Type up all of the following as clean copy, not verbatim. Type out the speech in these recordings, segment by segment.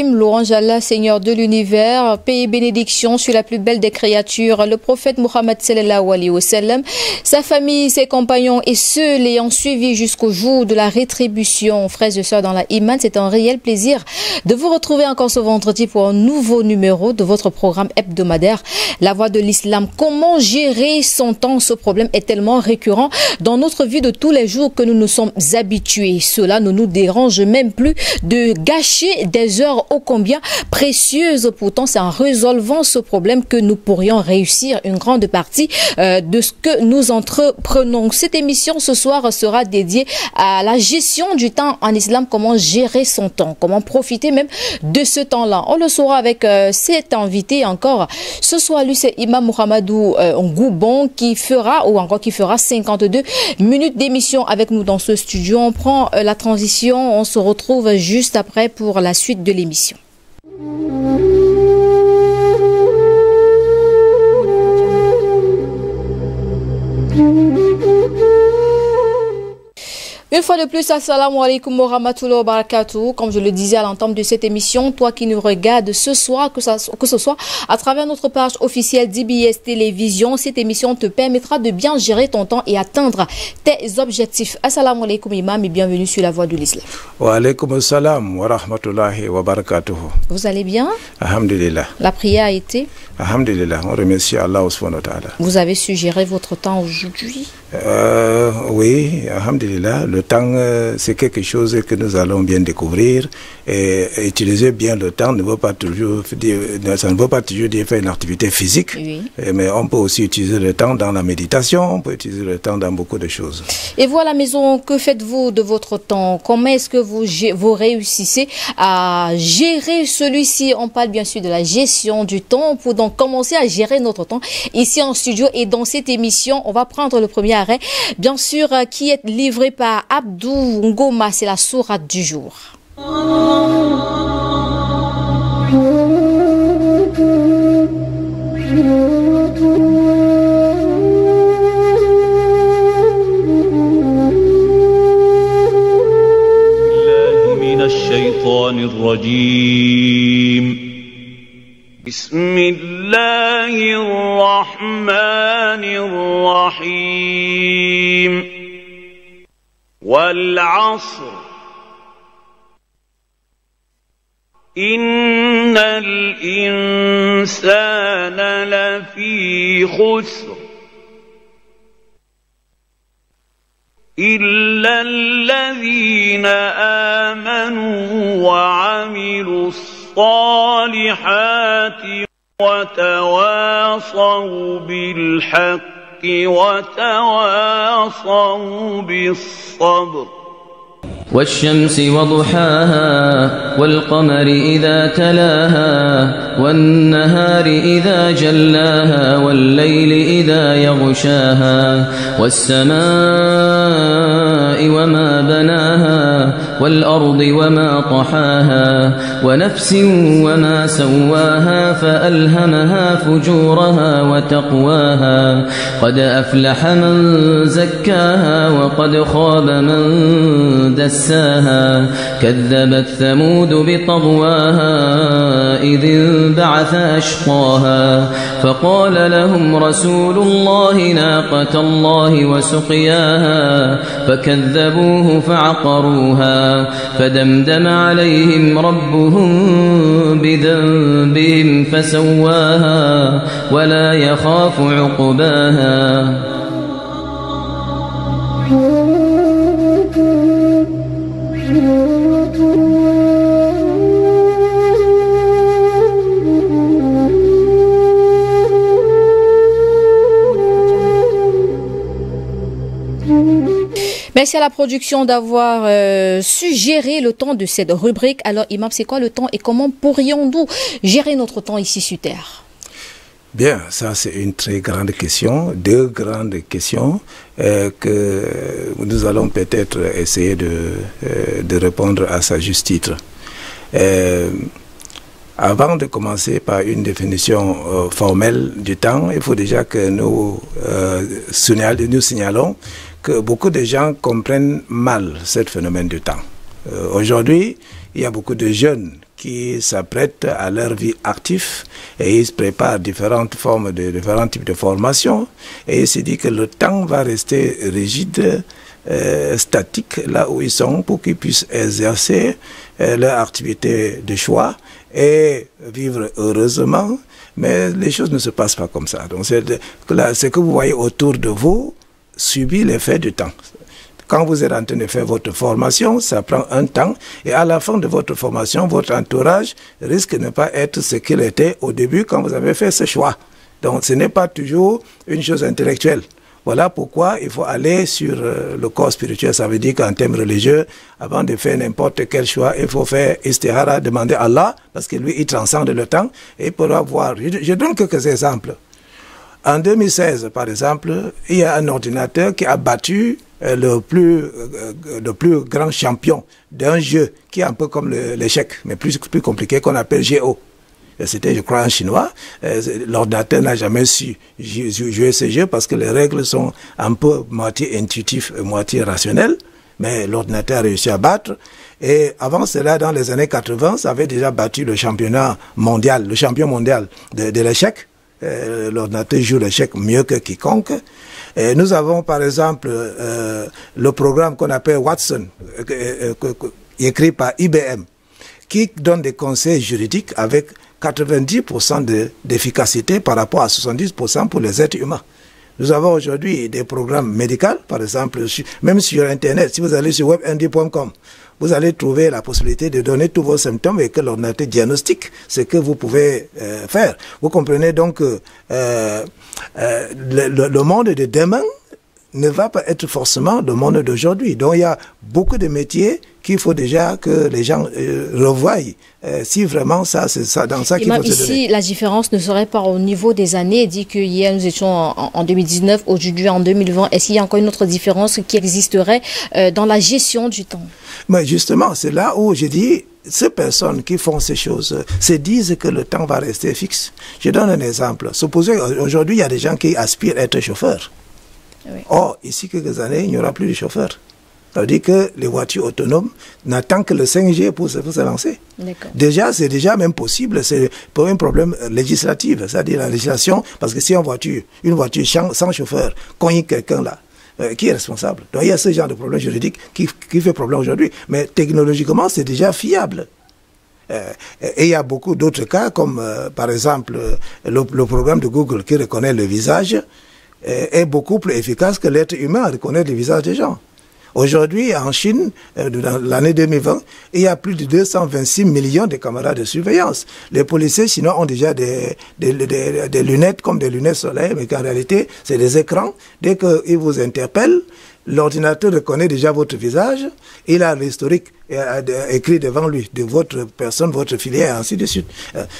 Louange Allah, Seigneur de l'univers, paix et bénédiction sur la plus belle des créatures, le prophète Mohammed sallallahu alayhi wa sallam, sa famille, ses compagnons et ceux l'ayant suivi jusqu'au jour de la rétribution. Frères et sœurs dans la Iman, c'est un réel plaisir de vous retrouver encore ce vendredi pour un nouveau numéro de votre programme hebdomadaire, La Voix de l'Islam. Comment gérer son temps? Ce problème est tellement récurrent dans notre vie de tous les jours que nous nous sommes habitués. Cela ne nous dérange même plus de gâcher des heures ô combien précieuses. Pourtant, c'est en résolvant ce problème que nous pourrions réussir une grande partie de ce que nous entreprenons. Cette émission ce soir sera dédiée à la gestion du temps en islam, comment gérer son temps, comment profiter même de ce temps-là. On le saura avec cet invité encore. Ce soir, lui, c'est Imam Mouhamadou Ngoubon qui fera 52 minutes d'émission avec nous dans ce studio. On prend la transition, on se retrouve juste après pour la suite de l'émission. Une fois de plus, assalamu alaikum wa rahmatullahi wa barakatuh. Comme je le disais à l'entame de cette émission, toi qui nous regardes ce soir, que ce soit à travers notre page officielle d'IBS Télévision, cette émission te permettra de bien gérer ton temps et atteindre tes objectifs. Assalamu alaikum imam et bienvenue sur La Voix de l'Islam. Wa alaikum assalam wa rahmatullahi wa barakatuh. Vous allez bien? Alhamdulillah. La prière a été? Alhamdulillah, on remercie Allah subhanahu wa ta'ala. Vous avez su gérer votre temps aujourd'hui? Oui, alhamdulillah. Le temps, c'est quelque chose que nous allons bien découvrir. Et utiliser bien le temps ne veut pas toujours dire, ça ne veut pas toujours dire faire une activité physique. Oui. Mais on peut aussi utiliser le temps dans la méditation, on peut utiliser le temps dans beaucoup de choses. Et vous à la maison, que faites-vous de votre temps? Comment est-ce que vous réussissez à gérer celui-ci? On parle bien sûr de la gestion du temps pour donc commencer à gérer notre temps ici en studio. Et dans cette émission, on va prendre le premier arrêt, bien sûr, qui est livré par Abdou Ngoma. C'est la sourate du jour. بسم الله الرحمن الرحيم والعصر إن الإنسان لفي خسر إلا الذين آمنوا وعملوا الصالحات وتواصوا بالحق وتواصوا بالصبر والشمس وضحاها والقمر إذا تلاها والنهار إذا جلاها والليل إذا يغشاها والسماء وما بناها والأرض وما طحاها ونفس وما سواها فألهمها فجورها وتقواها قد أفلح من زكاها وقد خاب من دساها كذبت ثمود بطغواها إذ انبعث أشقاها فقال لهم رسول الله ناقة الله وسقياها فكذبوه فعقروها فدمدم عليهم ربهم بذنبهم فسواها ولا يخاف عقباها Merci à la production d'avoir suggéré le temps de cette rubrique. Alors, Imam, c'est quoi le temps et comment pourrions-nous gérer notre temps ici sur Terre? Bien, ça c'est une très grande question, deux grandes questions que nous allons peut-être essayer de répondre à sa juste titre. Avant de commencer par une définition formelle du temps, il faut déjà que nous signalons que beaucoup de gens comprennent mal ce phénomène du temps. Aujourd'hui, il y a beaucoup de jeunes qui s'apprêtent à leur vie active et ils se préparent différents types de formations et ils se disent que le temps va rester rigide, statique là où ils sont pour qu'ils puissent exercer leur activité de choix et vivre heureusement, mais les choses ne se passent pas comme ça. Donc ce que vous voyez autour de vous subit l'effet du temps. Quand vous êtes en train de faire votre formation, ça prend un temps et à la fin de votre formation, votre entourage risque de ne pas être ce qu'il était au début quand vous avez fait ce choix. Donc ce n'est pas toujours une chose intellectuelle. Voilà pourquoi il faut aller sur le corps spirituel. Ça veut dire qu'en termes religieux, avant de faire n'importe quel choix, il faut faire istihara, demander à Allah, parce que lui, il transcende le temps et il pourra voir. Je donne quelques exemples. En 2016, par exemple, il y a un ordinateur qui a battu le plus grand champion d'un jeu qui est un peu comme l'échec, mais plus compliqué, qu'on appelle Go. C'était, je crois, un chinois. L'ordinateur n'a jamais su jouer ce jeu parce que les règles sont un peu moitié intuitives et moitié rationnelles. Mais l'ordinateur a réussi à battre. Et avant cela, dans les années 80, ça avait déjà battu le championnat mondial, le champion mondial de l'échec. L'ordinateur joue l'échec mieux que quiconque. Et nous avons par exemple le programme qu'on appelle Watson, écrit par IBM, qui donne des conseils juridiques avec 90% d'efficacité par rapport à 70% pour les êtres humains. Nous avons aujourd'hui des programmes médicaux, par exemple, même sur Internet. Si vous allez sur webmd.com, vous allez trouver la possibilité de donner tous vos symptômes et que l'ordinateur diagnostique ce que vous pouvez faire. Vous comprenez donc que le monde de demain ne va pas être forcément le monde d'aujourd'hui. Donc il y a beaucoup de métiers qu'il faut déjà que les gens revoient. Si vraiment ça, c'est ça, dans ça qu'il faut se donner. Ici, la différence ne serait pas au niveau des années. Dit que hier nous étions en 2019, aujourd'hui en 2020. Est-ce qu'il y a encore une autre différence qui existerait dans la gestion du temps? Mais justement, c'est là où je dis, ces personnes qui font ces choses se disent que le temps va rester fixe. Je donne un exemple. Supposez aujourd'hui il y a des gens qui aspirent à être chauffeurs. Oui. Or, ici quelques années, il n'y aura plus de chauffeurs. Ça veut dire que les voitures autonomes n'attendent que le 5G pour se lancer. Déjà, c'est déjà même possible, c'est pour un problème législatif, c'est-à-dire la législation, parce que si une voiture sans chauffeur, cogne quelqu'un là, qui est responsable? Donc il y a ce genre de problème juridique qui fait problème aujourd'hui. Mais technologiquement, c'est déjà fiable. Et il y a beaucoup d'autres cas, comme par exemple le programme de Google qui reconnaît le visage, est beaucoup plus efficace que l'être humain à reconnaître le visage des gens. Aujourd'hui, en Chine, dans l'année 2020, il y a plus de 226 millions de caméras de surveillance. Les policiers chinois ont déjà des lunettes comme des lunettes solaires, mais qu'en réalité, c'est des écrans. Dès qu'ils vous interpellent, l'ordinateur reconnaît déjà votre visage, il a l'historique écrit devant lui de votre personne, votre filière, et ainsi de suite.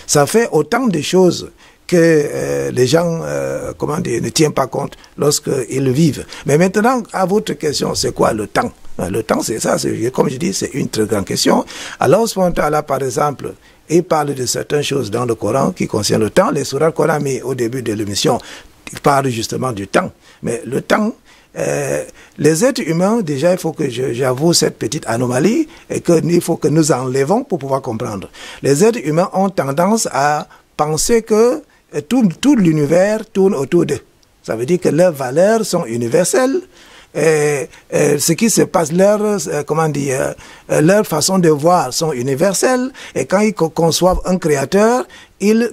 Ça fait autant de choses que les gens ne tiennent pas compte lorsqu'ils vivent. Mais maintenant, à votre question, c'est quoi le temps? Le temps, c'est ça, comme je dis, c'est une très grande question. Alors, ce moment-là, par exemple, il parle de certaines choses dans le Coran qui concernent le temps. Les sourates qu'on a mis au début de l'émission parlent justement du temps. Mais le temps, les êtres humains, déjà, il faut que j'avoue cette petite anomalie et qu'il faut que nous enlevons pour pouvoir comprendre. Les êtres humains ont tendance à penser que tout l'univers tourne autour d'eux. Ça veut dire que leurs valeurs sont universelles. Ce qui se passe, leur façon de voir sont universelles. Et quand ils conçoivent un créateur, ils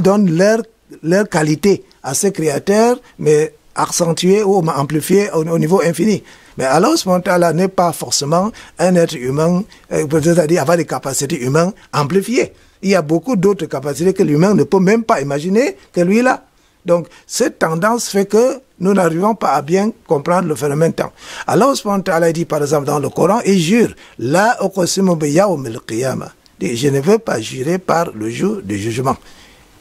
donnent leur qualité à ce créateur, mais accentuée ou amplifiée au niveau infini. Mais alors, ce moment-là n'est pas forcément un être humain, c'est-à-dire avoir des capacités humaines amplifiées. Il y a beaucoup d'autres capacités que l'humain ne peut même pas imaginer que lui là. Donc, cette tendance fait que nous n'arrivons pas à bien comprendre le phénomène temps. Allah subhanahu wa ta'ala dit par exemple dans le Coran, il jure, La uqsimu bi yawmil qiyamah. Je ne veux pas jurer par le jour du jugement.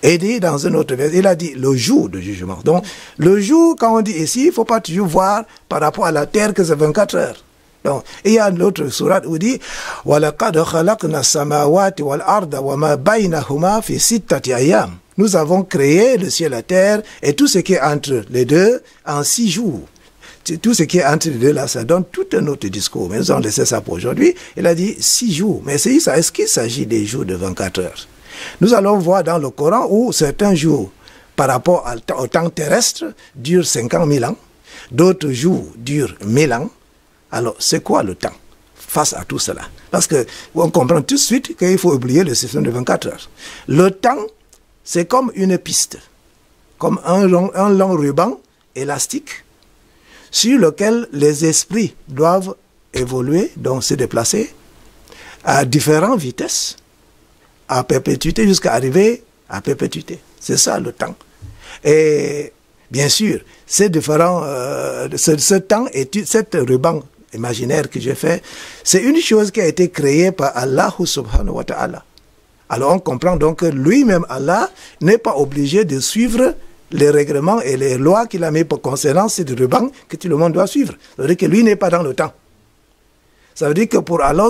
Et dit dans un autre verset, il a dit le jour du jugement. Donc, le jour, quand on dit ici, il ne faut pas toujours voir par rapport à la terre que c'est 24 heures. Donc, il y a l'autre sourate où il dit وَلَقَدْ خَلَقْنَا السَّمَاوَاتِ وَالْأَرْضَ وَمَا بَيْنَهُمَا فِي سِتَّةِ أَيَّامٍ. Nous avons créé le ciel et la terre et tout ce qui est entre les deux en 6 jours. Tout ce qui est entre les deux là, ça donne tout un autre discours. Mais nous allons laisser ça pour aujourd'hui. Il a dit 6 jours. Mais est-ce qu'il s'agit des jours de 24 heures? Nous allons voir dans le Coran où certains jours par rapport au temps terrestre durent 50 000 ans, d'autres jours durent 1000 ans. Alors, c'est quoi le temps face à tout cela? Parce qu'on comprend tout de suite qu'il faut oublier le système de 24 heures. Le temps, c'est comme une piste, comme un long ruban élastique sur lequel les esprits doivent évoluer, donc se déplacer à différentes vitesses, à perpétuité jusqu'à arriver à perpétuité. C'est ça le temps. Et bien sûr, ces différents, ce temps et cette ruban imaginaire que j'ai fait, c'est une chose qui a été créée par Allah subhanahu wa ta'ala. Alors on comprend donc que lui-même, Allah, n'est pas obligé de suivre les règlements et les lois qu'il a mis pour concernant cette ruban que tout le monde doit suivre. Ça veut dire que lui n'est pas dans le temps. Ça veut dire que pour Allah,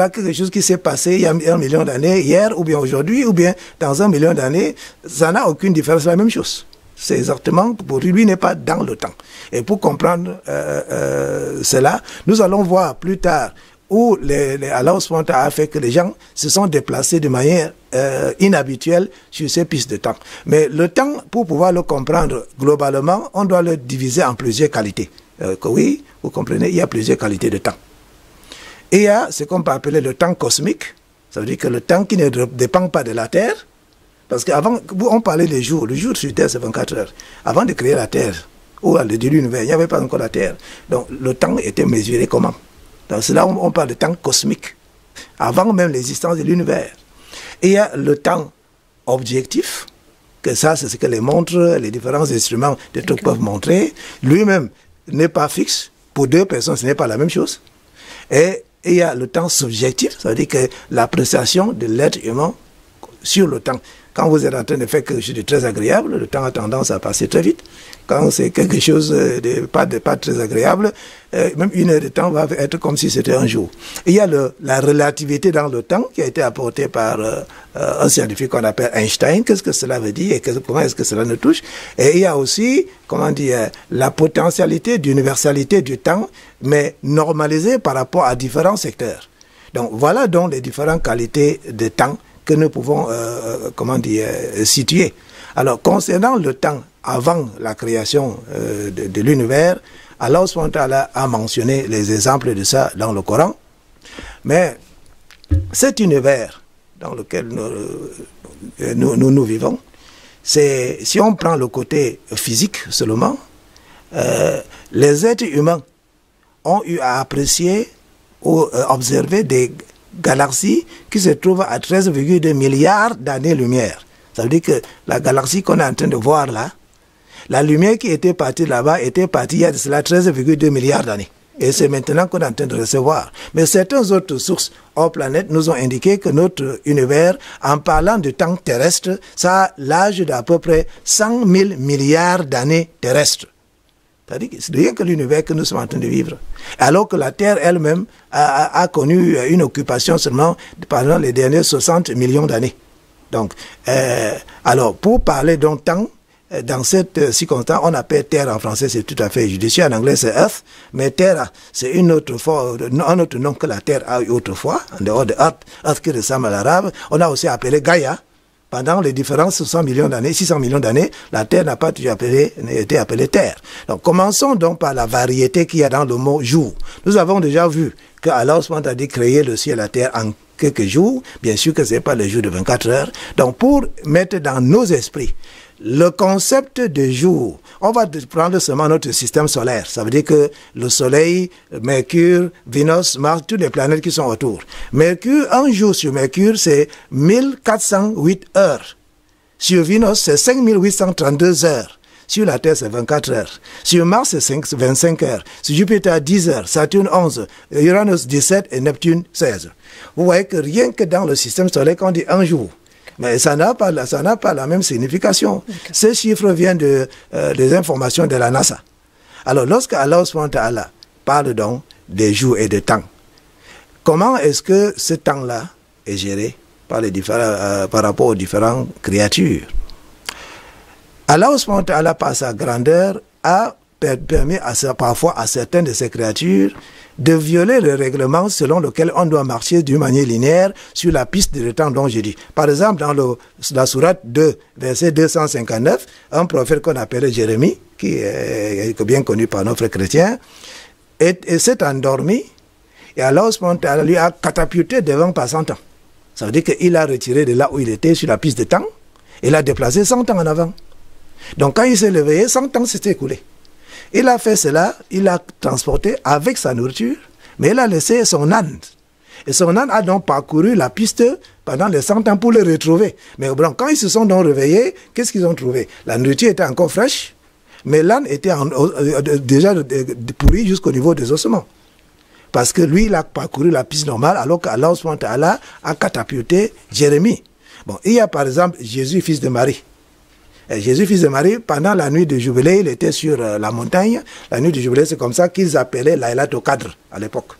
quelque chose qui s'est passé il y a 1 million d'années, hier, ou bien aujourd'hui, ou bien dans 1 million d'années, ça n'a aucune différence, c'est la même chose. C'est exactement, pour lui n'est pas dans le temps. Et pour comprendre cela, nous allons voir plus tard où Allah a fait que les gens se sont déplacés de manière inhabituelle sur ces pistes de temps. Mais le temps, pour pouvoir le comprendre globalement, on doit le diviser en plusieurs qualités. Oui, vous comprenez, il y a plusieurs qualités de temps. Et il y a ce qu'on peut appeler le temps cosmique, ça veut dire que le temps qui ne dépend pas de la Terre, parce qu'avant, on parlait des jours, le jour sur Terre c'est 24 heures. Avant de créer la Terre, ou de l'univers, il n'y avait pas encore la Terre. Donc le temps était mesuré comment? Donc c'est là où on parle de temps cosmique, avant même l'existence de l'univers. Et il y a le temps objectif, que ça c'est ce que les montres, les différents instruments de trucs peuvent montrer. Lui-même n'est pas fixe, pour deux personnes ce n'est pas la même chose. Et il y a le temps subjectif, ça veut dire que l'appréciation de l'être humain sur le temps. Quand vous êtes en train de faire quelque chose de très agréable, le temps a tendance à passer très vite. Quand c'est quelque chose de pas très agréable, même 1 heure de temps va être comme si c'était un jour. Et il y a la relativité dans le temps qui a été apportée par un scientifique qu'on appelle Einstein. Qu'est-ce que cela veut dire et comment est-ce que cela nous touche? Et il y a aussi, comment dire, la potentialité d'universalité du temps, mais normalisée par rapport à différents secteurs. Donc voilà donc les différentes qualités de temps que nous pouvons, comment dire, situer. Alors, concernant le temps avant la création de l'univers, Allah subhanahu wa ta'ala a mentionné les exemples de ça dans le Coran. Mais cet univers dans lequel nous vivons, si on prend le côté physique seulement, les êtres humains ont eu à apprécier ou observer des galaxie qui se trouve à 13,2 milliards d'années-lumière. Ça veut dire que la galaxie qu'on est en train de voir là, la lumière qui était partie là-bas était partie il y a de cela 13,2 milliards d'années. Et c'est maintenant qu'on est en train de recevoir. Mais certaines autres sources hors planète nous ont indiqué que notre univers, en parlant de temps terrestre, ça a l'âge d'à peu près 100 000 milliards d'années terrestres. C'est-à-dire que c'est rien que l'univers que nous sommes en train de vivre. Alors que la Terre elle-même a connu une occupation seulement pendant les dernières 60 millions d'années. Donc, alors, pour parler d'un temps, dans cette circonstance, on appelle Terre en français, c'est tout à fait judicieux, en anglais c'est Earth, mais Terre, c'est un autre nom que la Terre a eu autrefois, en dehors de Earth qui ressemble à l'arabe. On a aussi appelé Gaïa. Pendant les différents 600 millions d'années, la Terre n'a pas toujours été appelée Terre. Donc, commençons donc par la variété qu'il y a dans le mot jour. Nous avons déjà vu que Allah a dit créer le ciel et la terre en quelques jours. Bien sûr que ce n'est pas le jour de 24 heures. Donc, pour mettre dans nos esprits le concept de jour, on va prendre seulement notre système solaire. Ça veut dire que le Soleil, Mercure, Vénus, Mars, toutes les planètes qui sont autour. Mercure, un jour sur Mercure, c'est 1408 heures. Sur Vénus, c'est 5832 heures. Sur la Terre, c'est 24 heures. Sur Mars, c'est 25 heures. Sur Jupiter, 10 heures. Saturne, 11. Uranus, 17 et Neptune, 16. Vous voyez que rien que dans le système solaire, quand on dit un jour, mais ça n'a pas la même signification. Ces chiffres viennent des informations de la NASA. Alors, lorsque Allah parle donc des jours et des temps, comment est-ce que ce temps-là est géré par rapport aux différentes créatures? Allah, par sa grandeur, a permis parfois à certaines de ces créatures de violer le règlement selon lequel on doit marcher d'une manière linéaire sur la piste de temps dont j'ai dit. Par exemple, dans la sourate 2, verset 259, un prophète qu'on appelait Jérémie, qui est bien connu par nos frères chrétiens, et s'est endormi, et Allah lui a catapulté devant par 100 ans. Ça veut dire qu'il a retiré de là où il était sur la piste de temps, et l'a déplacé 100 ans en avant. Donc quand il s'est réveillé, 100 ans s'était écoulé. Il a fait cela, il l'a transporté avec sa nourriture, mais il a laissé son âne. Et son âne a donc parcouru la piste pendant les 100 ans pour le retrouver. Mais bon, quand ils se sont donc réveillés, qu'est-ce qu'ils ont trouvé? La nourriture était encore fraîche, mais l'âne était déjà pourri jusqu'au niveau des ossements. Parce que lui, il a parcouru la piste normale, alors qu'Allah a catapulté Jérémie. Bon, il y a par exemple Jésus, fils de Marie. Jésus, fils de Marie, pendant la nuit de Jubilé, il était sur la montagne. La nuit de Jubilé, c'est comme ça qu'ils appelaient Laylatul Qadr à l'époque.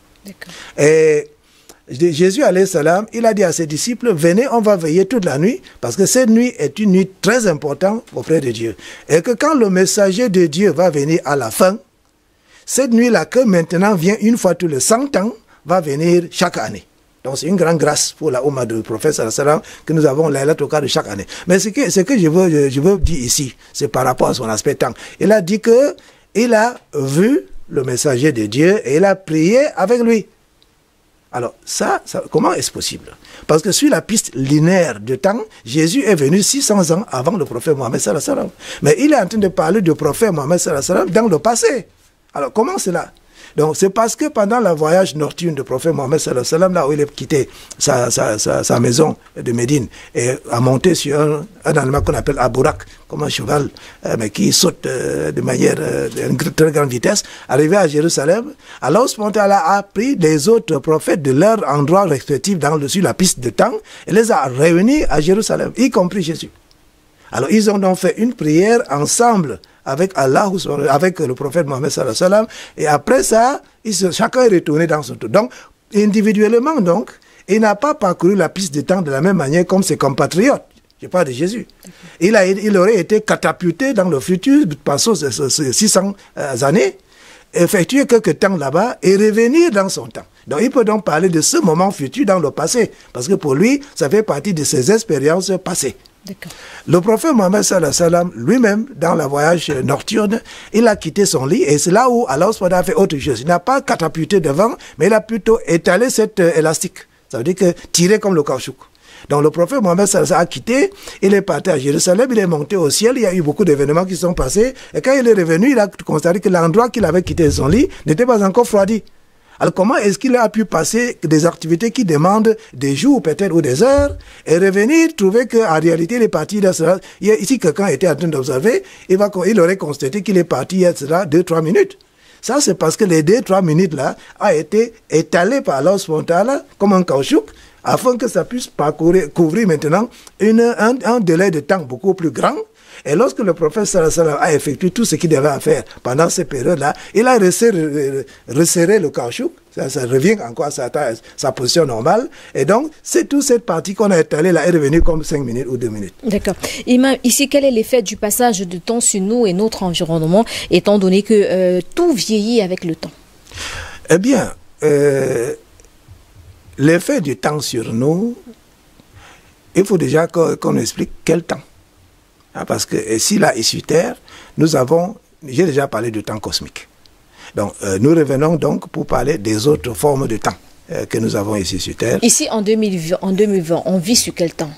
Et Jésus, alayhi salam, il a dit à ses disciples, venez, on va veiller toute la nuit, parce que cette nuit est une nuit très importante auprès de Dieu. Et que quand le messager de Dieu va venir à la fin, cette nuit-là, que maintenant vient une fois tous les 100 ans, va venir chaque année. Donc c'est une grande grâce pour la Oumma du prophète sallam que nous avons Laylatul Qadr chaque année. Mais ce que je veux dire ici, c'est par rapport à son aspect temps. Il a dit que il a vu le messager de Dieu et il a prié avec lui. Alors ça comment est-ce possible? Parce que sur la piste linéaire de temps, Jésus est venu 600 ans avant le prophète Mohammed sallam. Mais il est en train de parler du prophète Mohammed sallam dans le passé. Alors comment cela? Donc c'est parce que pendant le voyage nocturne du prophète Mohammed sallallahu alayhi wa sallam, là où il a quitté sa maison de Médine et a monté sur un animal qu'on appelle Abourak, comme un cheval, mais qui saute de manière d'une très grande vitesse, arrivé à Jérusalem, Allah a pris les autres prophètes de leur endroit respectif sur la piste de temps et les a réunis à Jérusalem, y compris Jésus. Alors ils ont donc fait une prière ensemble avec Allah, avec le prophète Mohammed sallallahu alayhi wa sallam, et après ça, chacun est retourné dans son tour. Donc, individuellement, donc, il n'a pas parcouru la piste de temps de la même manière comme ses compatriotes. Je parle de Jésus. Il aurait été catapulté dans le futur, passant 600 années, effectuer quelques temps là-bas et revenir dans son temps. Donc, il peut donc parler de ce moment futur dans le passé, parce que pour lui, ça fait partie de ses expériences passées. Le prophète Mohammed sallallahu alayhi wa sallam lui-même, dans le voyage nocturne, il a quitté son lit et c'est là où Allah a fait autre chose. Il n'a pas catapulté devant, mais il a plutôt étalé cet élastique. Ça veut dire que tiré comme le caoutchouc. Donc le prophète Mohammed sallallahu alayhi wa sallam a quitté, il est parti à Jérusalem, il est monté au ciel, il y a eu beaucoup d'événements qui sont passés et quand il est revenu, il a constaté que l'endroit qu'il avait quitté son lit n'était pas encore refroidi. Alors comment est-ce qu'il a pu passer des activités qui demandent des jours peut-être ou des heures et revenir trouver qu'en réalité il est parti là, ici quelqu'un était en train d'observer, il aurait constaté qu'il est parti il y a 2-3 minutes. Ça c'est parce que les 2-3 minutes là a été étalé par Allah spontané comme un caoutchouc afin que ça puisse couvrir maintenant un délai de temps beaucoup plus grand. Et lorsque le prophète sallallahu alayhi wa sallam a effectué tout ce qu'il devait faire pendant ces périodes-là, il a resserré le caoutchouc, ça revient encore à sa position normale. Et donc, c'est toute cette partie qu'on a étalée là est revenue comme 5 minutes ou 2 minutes. D'accord. Imam, ici, quel est l'effet du passage de temps sur nous et notre environnement, étant donné que tout vieillit avec le temps? Eh bien, l'effet du temps sur nous, il faut déjà qu'on explique quel temps. Parce que ici, là, sur Terre, j'ai déjà parlé du temps cosmique. Donc, nous revenons donc pour parler des autres formes de temps que nous avons ici sur Terre. Ici, en 2020, on vit sur quel temps?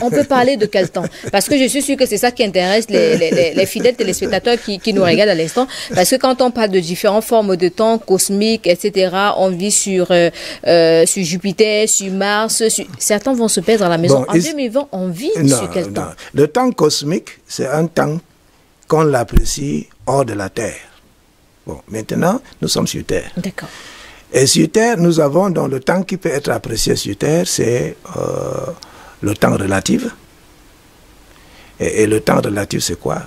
On peut parler de quel temps? Parce que je suis sûre que c'est ça qui intéresse les fidèles téléspectateurs qui nous regardent à l'instant. Parce que quand on parle de différentes formes de temps cosmiques, etc., on vit sur Jupiter, sur Mars. Certains vont se perdre à la maison. En 2020, on vit sur quel temps? Le temps cosmique, c'est un temps qu'on l'apprécie hors de la Terre. Bon, maintenant, nous sommes sur Terre. D'accord. Et sur Terre, nous avons, donc, le temps qui peut être apprécié sur Terre, c'est le temps relatif. Et le temps relatif, c'est quoi?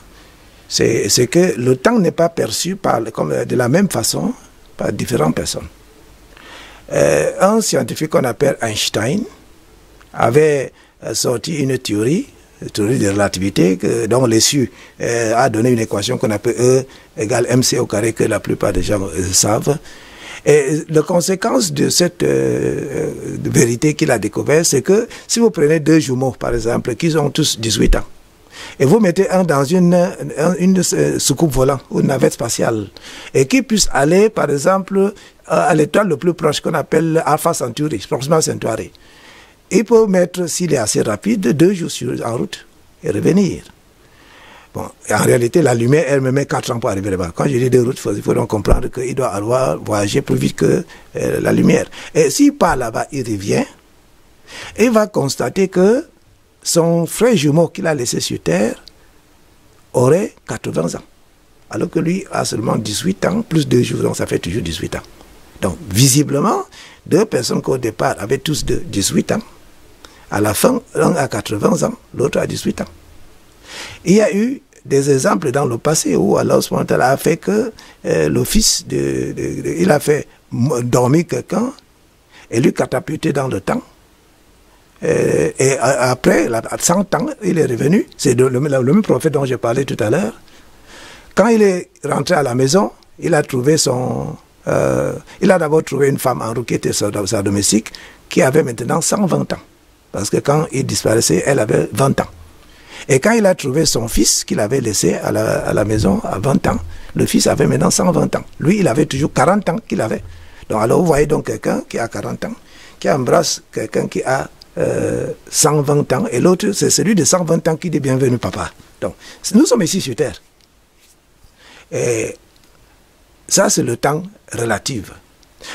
C'est que le temps n'est pas perçu de la même façon par différentes personnes. Un scientifique qu'on appelle Einstein avait sorti une théorie de relativité dont l'issue a donné une équation qu'on appelle E égale mc au carré, que la plupart des gens savent. Et la conséquence de cette vérité qu'il a découvert, c'est que si vous prenez deux jumeaux, par exemple, qui ont tous 18 ans, et vous mettez un dans une soucoupe volante ou une navette spatiale, et qui puisse aller, par exemple, à l'étoile le plus proche qu'on appelle Alpha Centauri, Proxima Centauri, il peut mettre, s'il est assez rapide, 2 jours en route et revenir. Bon, en réalité, la lumière, elle me met 4 ans pour arriver là-bas. Quand je dis de route, il faut donc comprendre qu'il doit avoir voyager plus vite que la lumière. Et s'il part là-bas, il revient, et il va constater que son frère jumeau qu'il a laissé sur Terre aurait 80 ans. Alors que lui a seulement 18 ans, plus 2 jours, donc ça fait toujours 18 ans. Donc, visiblement, deux personnes qui au départ avaient tous de 18 ans, à la fin, l'un a 80 ans, l'autre a 18 ans. Il y a eu des exemples dans le passé où Allah a fait que le fils il a fait dormir quelqu'un et lui catapulter dans le temps. Et après, à 100 ans, il est revenu. C'est le même prophète dont j'ai parlé tout à l'heure. Quand il est rentré à la maison, il a trouvé il a d'abord trouvé une femme en route qui était sa domestique, qui avait maintenant 120 ans. Parce que quand il disparaissait, elle avait 20 ans. Et quand il a trouvé son fils qu'il avait laissé à la maison à 20 ans, le fils avait maintenant 120 ans. Lui, il avait toujours 40 ans qu'il avait. Donc alors vous voyez donc quelqu'un qui a 40 ans, qui embrasse quelqu'un qui a 120 ans, et l'autre, c'est celui de 120 ans qui dit bienvenue papa. Donc nous sommes ici sur Terre. Et ça, c'est le temps relatif.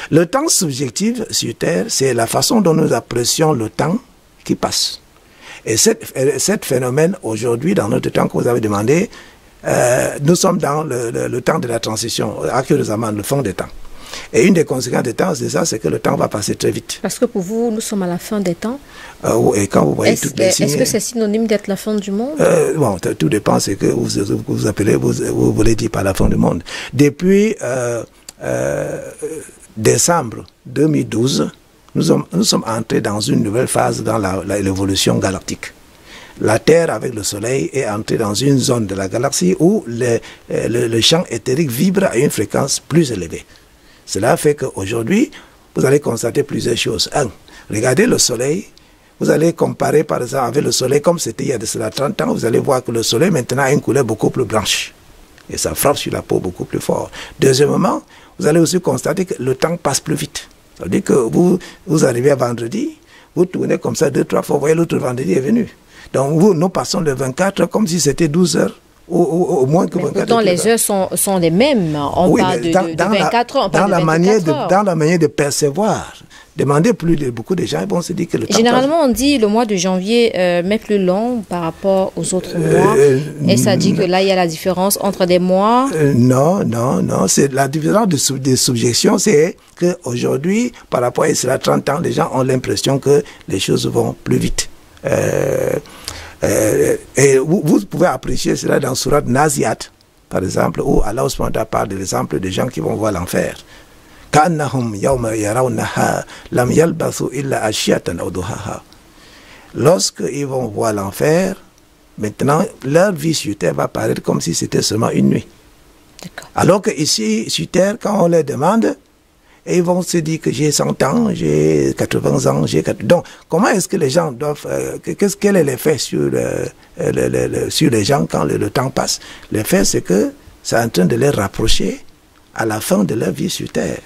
Le temps subjectif sur Terre, c'est la façon dont nous apprécions le temps qui passe. Et cet phénomène, aujourd'hui, dans notre temps que vous avez demandé, nous sommes dans le temps de la transition, actuellement, le fond des temps. Et une des conséquences des temps, c'est ça, c'est que le temps va passer très vite. Parce que pour vous, nous sommes à la fin des temps. Et quand vous voyez toutes les signes... Est-ce que c'est synonyme d'être la fin du monde? Bon, tout dépend, c'est que vous appelez, vous voulez dire par la fin du monde. Depuis décembre 2012, nous sommes entrés dans une nouvelle phase dans l'évolution galactique. La Terre, avec le Soleil, est entrée dans une zone de la galaxie où le champ éthérique vibre à une fréquence plus élevée. Cela fait qu'aujourd'hui, vous allez constater plusieurs choses. Un, regardez le Soleil. Vous allez comparer, par exemple, avec le Soleil comme c'était il y a de cela 30 ans. Vous allez voir que le Soleil, maintenant, a une couleur beaucoup plus blanche. Et ça frappe sur la peau beaucoup plus fort. Deuxièmement, vous allez aussi constater que le temps passe plus vite. C'est-à-dire que vous arrivez à vendredi, vous tournez comme ça 2-3 fois, vous voyez l'autre vendredi est venu. Donc nous passons de 24 comme si c'était 12 heures. Au moins que 24 pourtant, les heures sont les mêmes. On parle de 24 heures, on parle de 24 heures. Dans la manière de percevoir, demandez beaucoup de gens, bon, se dit que le temps... Généralement, on dit le mois de janvier met plus long par rapport aux autres mois. Et ça dit que là, il y a la différence entre des mois. Non. C'est la différence de subjection, c'est qu'aujourd'hui, par rapport à cela 30 ans, les gens ont l'impression que les choses vont plus vite. Et vous pouvez apprécier cela dans Surat Naziat, par exemple, où Allah parle de l'exemple des gens qui vont voir l'enfer. Lorsqu'ils vont voir l'enfer, maintenant, leur vie sur Terre va paraître comme si c'était seulement une nuit. Alors qu'ici, sur Terre, quand on leur demande, et ils vont se dire que j'ai 100 ans, j'ai 80 ans, Donc, comment est-ce que les gens doivent... quel est l'effet sur les gens quand le temps passe? L'effet, c'est que c'est en train de les rapprocher à la fin de leur vie sur Terre.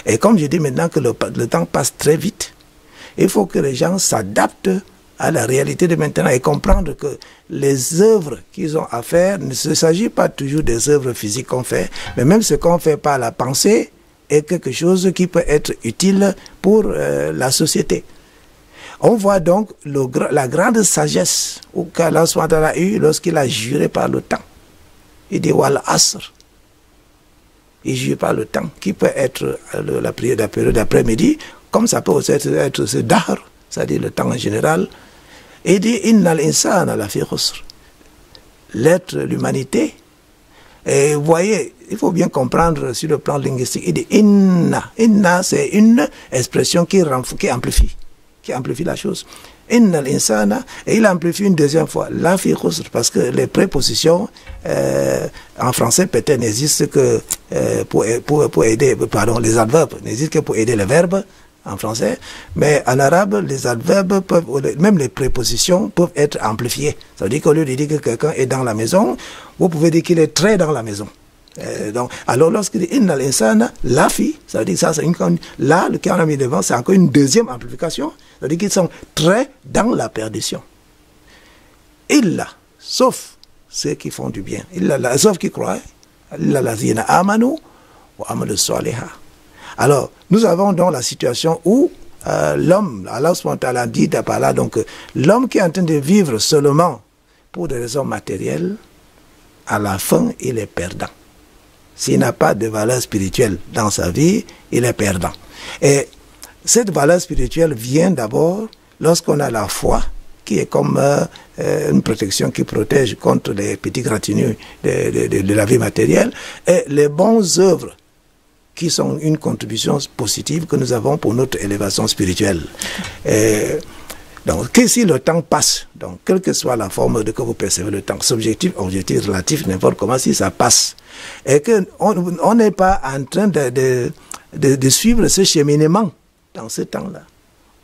Et comme je dis maintenant que le temps passe très vite, il faut que les gens s'adaptent à la réalité de maintenant et comprendre que les œuvres qu'ils ont à faire, ne s'agit pas toujours des œuvres physiques qu'on fait, mais même ce qu'on fait par la pensée est quelque chose qui peut être utile pour la société. On voit donc la grande sagesse qu'Allah a eue lorsqu'il a juré par le temps. Il dit Wal Asr. Il jure par le temps, qui peut être la prière de la période d'après-midi, comme ça peut aussi être ce dahr, c'est-à-dire le temps en général. Et il dit Innal insana lafi khusr. L'être, l'humanité. Et vous voyez, il faut bien comprendre sur le plan linguistique. Il dit inna. Inna, c'est une expression qui amplifie la chose. Innal insana, et il amplifie une deuxième fois, lafi khusr, parce que les prépositions en français peut-être n'existent que pour aider, pardon, les adverbes n'existent que pour aider les verbes en français, mais en arabe, les adverbes peuvent, même les prépositions peuvent être amplifiées. Ça veut dire qu'au lieu de dire que quelqu'un est dans la maison, vous pouvez dire qu'il est très dans la maison. Donc, alors lorsqu'il dit innal insana lafi, ça veut dire que ça c'est là le qu'on a mis devant, c'est encore une deuxième amplification, ça veut dire qu'ils sont très dans la perdition. Illa, sauf ceux qui font du bien, illa, sauf qui croient, illa lazina amanu wa amalu saliha. Alors, nous avons donc la situation où l'homme, Allah subhanahu wa ta'ala dit par là, donc l'homme qui est en train de vivre seulement pour des raisons matérielles, à la fin, il est perdant. S'il n'a pas de valeur spirituelle dans sa vie, il est perdant. Et cette valeur spirituelle vient d'abord lorsqu'on a la foi, qui est comme une protection qui protège contre les petits gratignures de la vie matérielle, et les bonnes œuvres qui sont une contribution positive que nous avons pour notre élévation spirituelle. Donc, que si le temps passe, donc quelle que soit la forme de que vous percevez le temps, subjectif, objectif, relatif, n'importe comment, si ça passe, et qu'on n'est pas en train de suivre ce cheminement dans ce temps-là,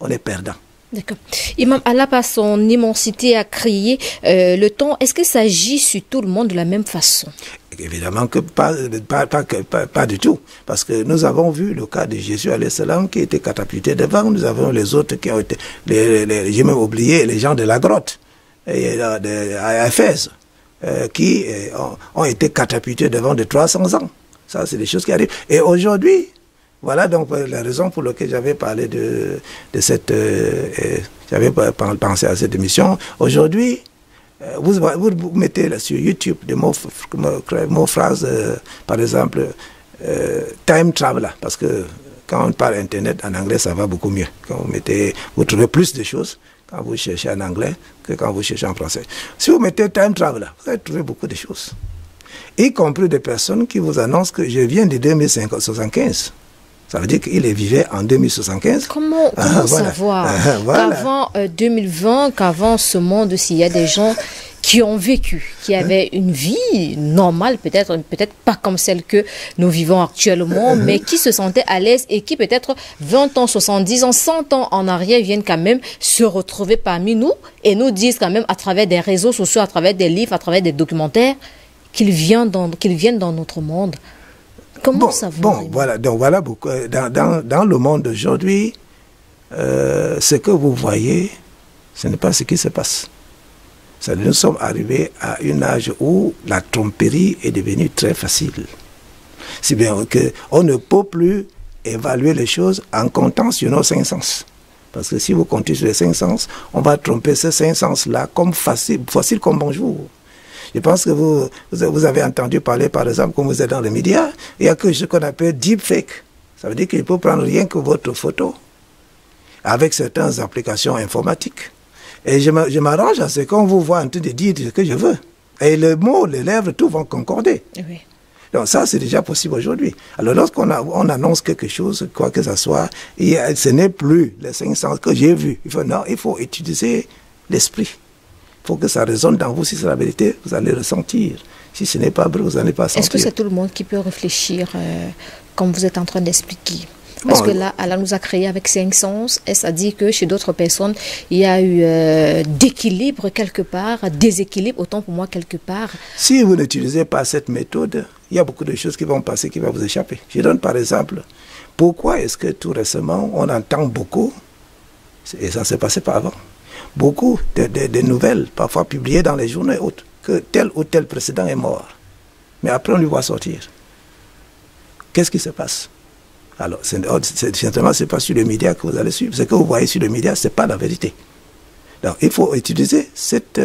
on est perdant. D'accord. Imam, Allah, par son immensité, a créé le temps. Est-ce que ça agit sur tout le monde de la même façon? Évidemment que pas du tout. Parce que nous avons vu le cas de Jésus alayhi salam qui était catapulté devant. Nous avons les autres qui ont été, j'ai même oublié, les gens de la grotte à Éphèse qui ont été catapultés devant de 300 ans. Ça, c'est des choses qui arrivent. Et aujourd'hui, voilà donc la raison pour laquelle j'avais parlé de cette... j'avais pensé à cette émission. Aujourd'hui, vous mettez là sur YouTube des mots phrases, par exemple, time traveler, parce que quand on parle Internet en anglais, ça va beaucoup mieux. Quand vous trouvez plus de choses quand vous cherchez en anglais que quand vous cherchez en français. Si vous mettez time traveler, vous allez trouver beaucoup de choses. Y compris des personnes qui vous annoncent que je viens de 2075. Ça veut dire qu'il vivait en 2075. Comment savoir qu'avant 2020, qu'avant ce monde, s'il y a des gens qui ont vécu, qui avaient une vie normale, peut-être pas comme celle que nous vivons actuellement, mais qui se sentaient à l'aise et qui peut-être 20 ans, 70 ans, 100 ans en arrière viennent quand même se retrouver parmi nous et nous disent quand même à travers des réseaux sociaux, à travers des livres, à travers des documentaires, qu'ils viennent dans notre monde. Comment savoir? Bon, voilà, donc voilà, dans le monde d'aujourd'hui, ce que vous voyez, ce n'est pas ce qui se passe. Nous sommes arrivés à un âge où la tromperie est devenue très facile. C'est bien qu'on ne peut plus évaluer les choses en comptant sur nos 5 sens. Parce que si vous comptez sur les 5 sens, on va tromper ces 5 sens-là comme facile comme bonjour. Je pense que vous avez entendu parler, par exemple, comme vous êtes dans les médias, il y a ce qu'on appelle deepfake. Ça veut dire qu'il peut prendre rien que votre photo avec certaines applications informatiques. Et je m'arrange à ce qu'on vous voit en train de dire ce que je veux. Et les mots, les lèvres, tout vont concorder. Oui. Donc ça, c'est déjà possible aujourd'hui. Alors lorsqu'on annonce quelque chose, quoi que ce soit, ce n'est plus les 5 sens que j'ai vus. Il faut utiliser l'esprit. Il faut que ça résonne dans vous. Si c'est la vérité, vous allez ressentir. Si ce n'est pas vrai, vous n'allez pas sentir. Est-ce que c'est tout le monde qui peut réfléchir comme vous êtes en train d'expliquer? Parce que là, Allah nous a créé avec 5 sens. Et ça dit que chez d'autres personnes, il y a eu d'équilibre quelque part, déséquilibre autant pour moi quelque part. Si vous n'utilisez pas cette méthode, il y a beaucoup de choses qui vont passer, qui vont vous échapper. Je donne par exemple, pourquoi est-ce que tout récemment, on entend beaucoup, et ça ne s'est passé pas avant, beaucoup de nouvelles, parfois publiées dans les journaux et autres, que tel ou tel président est mort. Mais après, on lui voit sortir. Qu'est-ce qui se passe? Alors, certainement, ce n'est pas sur les médias que vous allez suivre. Ce que vous voyez sur les médias, ce n'est pas la vérité. Donc, il faut utiliser cette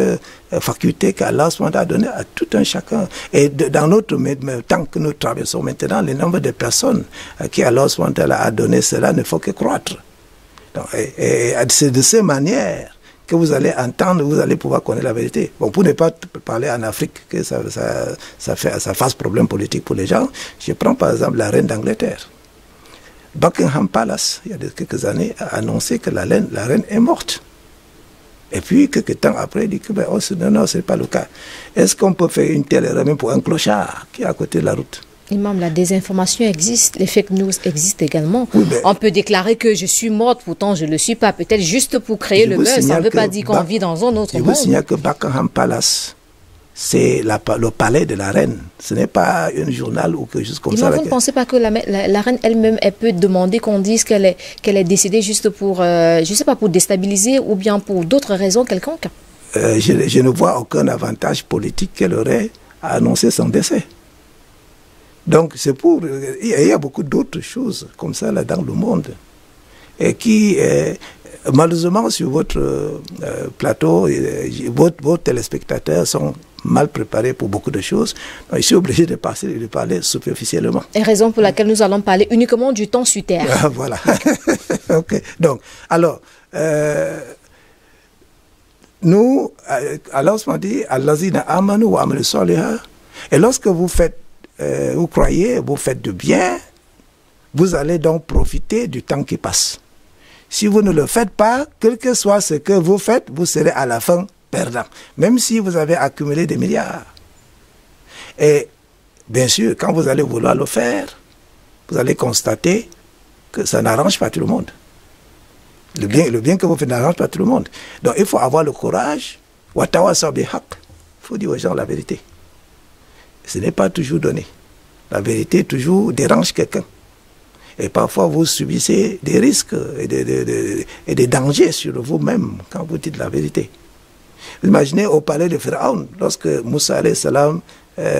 faculté qu'Allah a donnée à tout un chacun. Et dans notre temps que nous traversons maintenant, le nombre de personnes à qui Allah a donné cela ne faut que croître. Donc, et c'est de cette manière que vous allez entendre, vous allez pouvoir connaître la vérité. Bon, pour ne pas parler en Afrique, que ça fasse problème politique pour les gens, je prends par exemple la reine d'Angleterre. Buckingham Palace, il y a quelques années, a annoncé que la reine est morte. Et puis, quelques temps après, il dit que non, ce n'est pas le cas. Est-ce qu'on peut faire une telle erreur même pour un clochard qui est à côté de la route? Imam, la désinformation existe, les fake news existent également. Oui, on peut déclarer que je suis morte, pourtant je ne le suis pas. Peut-être juste pour créer le buzz, ça ne veut pas dire qu'on vit dans un autre monde. Je vous signale que Buckingham Palace, c'est le palais de la reine. Ce n'est pas un journal ou quelque chose comme ça. Vous ne pensez pas que la reine elle-même, elle peut demander qu'on dise qu'elle est décédée juste pour, je ne sais pas, pour déstabiliser ou bien pour d'autres raisons quelconques? Je ne vois aucun avantage politique qu'elle aurait à annoncer son décès. Donc, c'est pour... Il y a beaucoup d'autres choses comme ça là dans le monde. Et qui, malheureusement, sur votre plateau, vos téléspectateurs sont mal préparés pour beaucoup de choses. Donc, je suis obligé de parler superficiellement. Et raison pour laquelle nous allons parler uniquement du temps sur Terre. Voilà. Ok. Donc, alors, nous, Allah m'a dit, Allazina amanu wa amilu soliha. Et lorsque vous faites vous croyez, vous faites du bien, vous allez donc profiter du temps qui passe. Si vous ne le faites pas, quel que soit ce que vous faites, vous serez à la fin perdant, même si vous avez accumulé des milliards. Et bien sûr, quand vous allez vouloir le faire, vous allez constater que ça n'arrange pas tout le monde. Le bien que vous faites n'arrange pas tout le monde. Donc il faut avoir le courage, il faut dire aux gens la vérité. Ce n'est pas toujours donné. La vérité toujours dérange quelqu'un. Et parfois vous subissez des risques et des dangers sur vous-même quand vous dites la vérité. Vous imaginez au palais de Pharaon, lorsque Moussa alayhi salam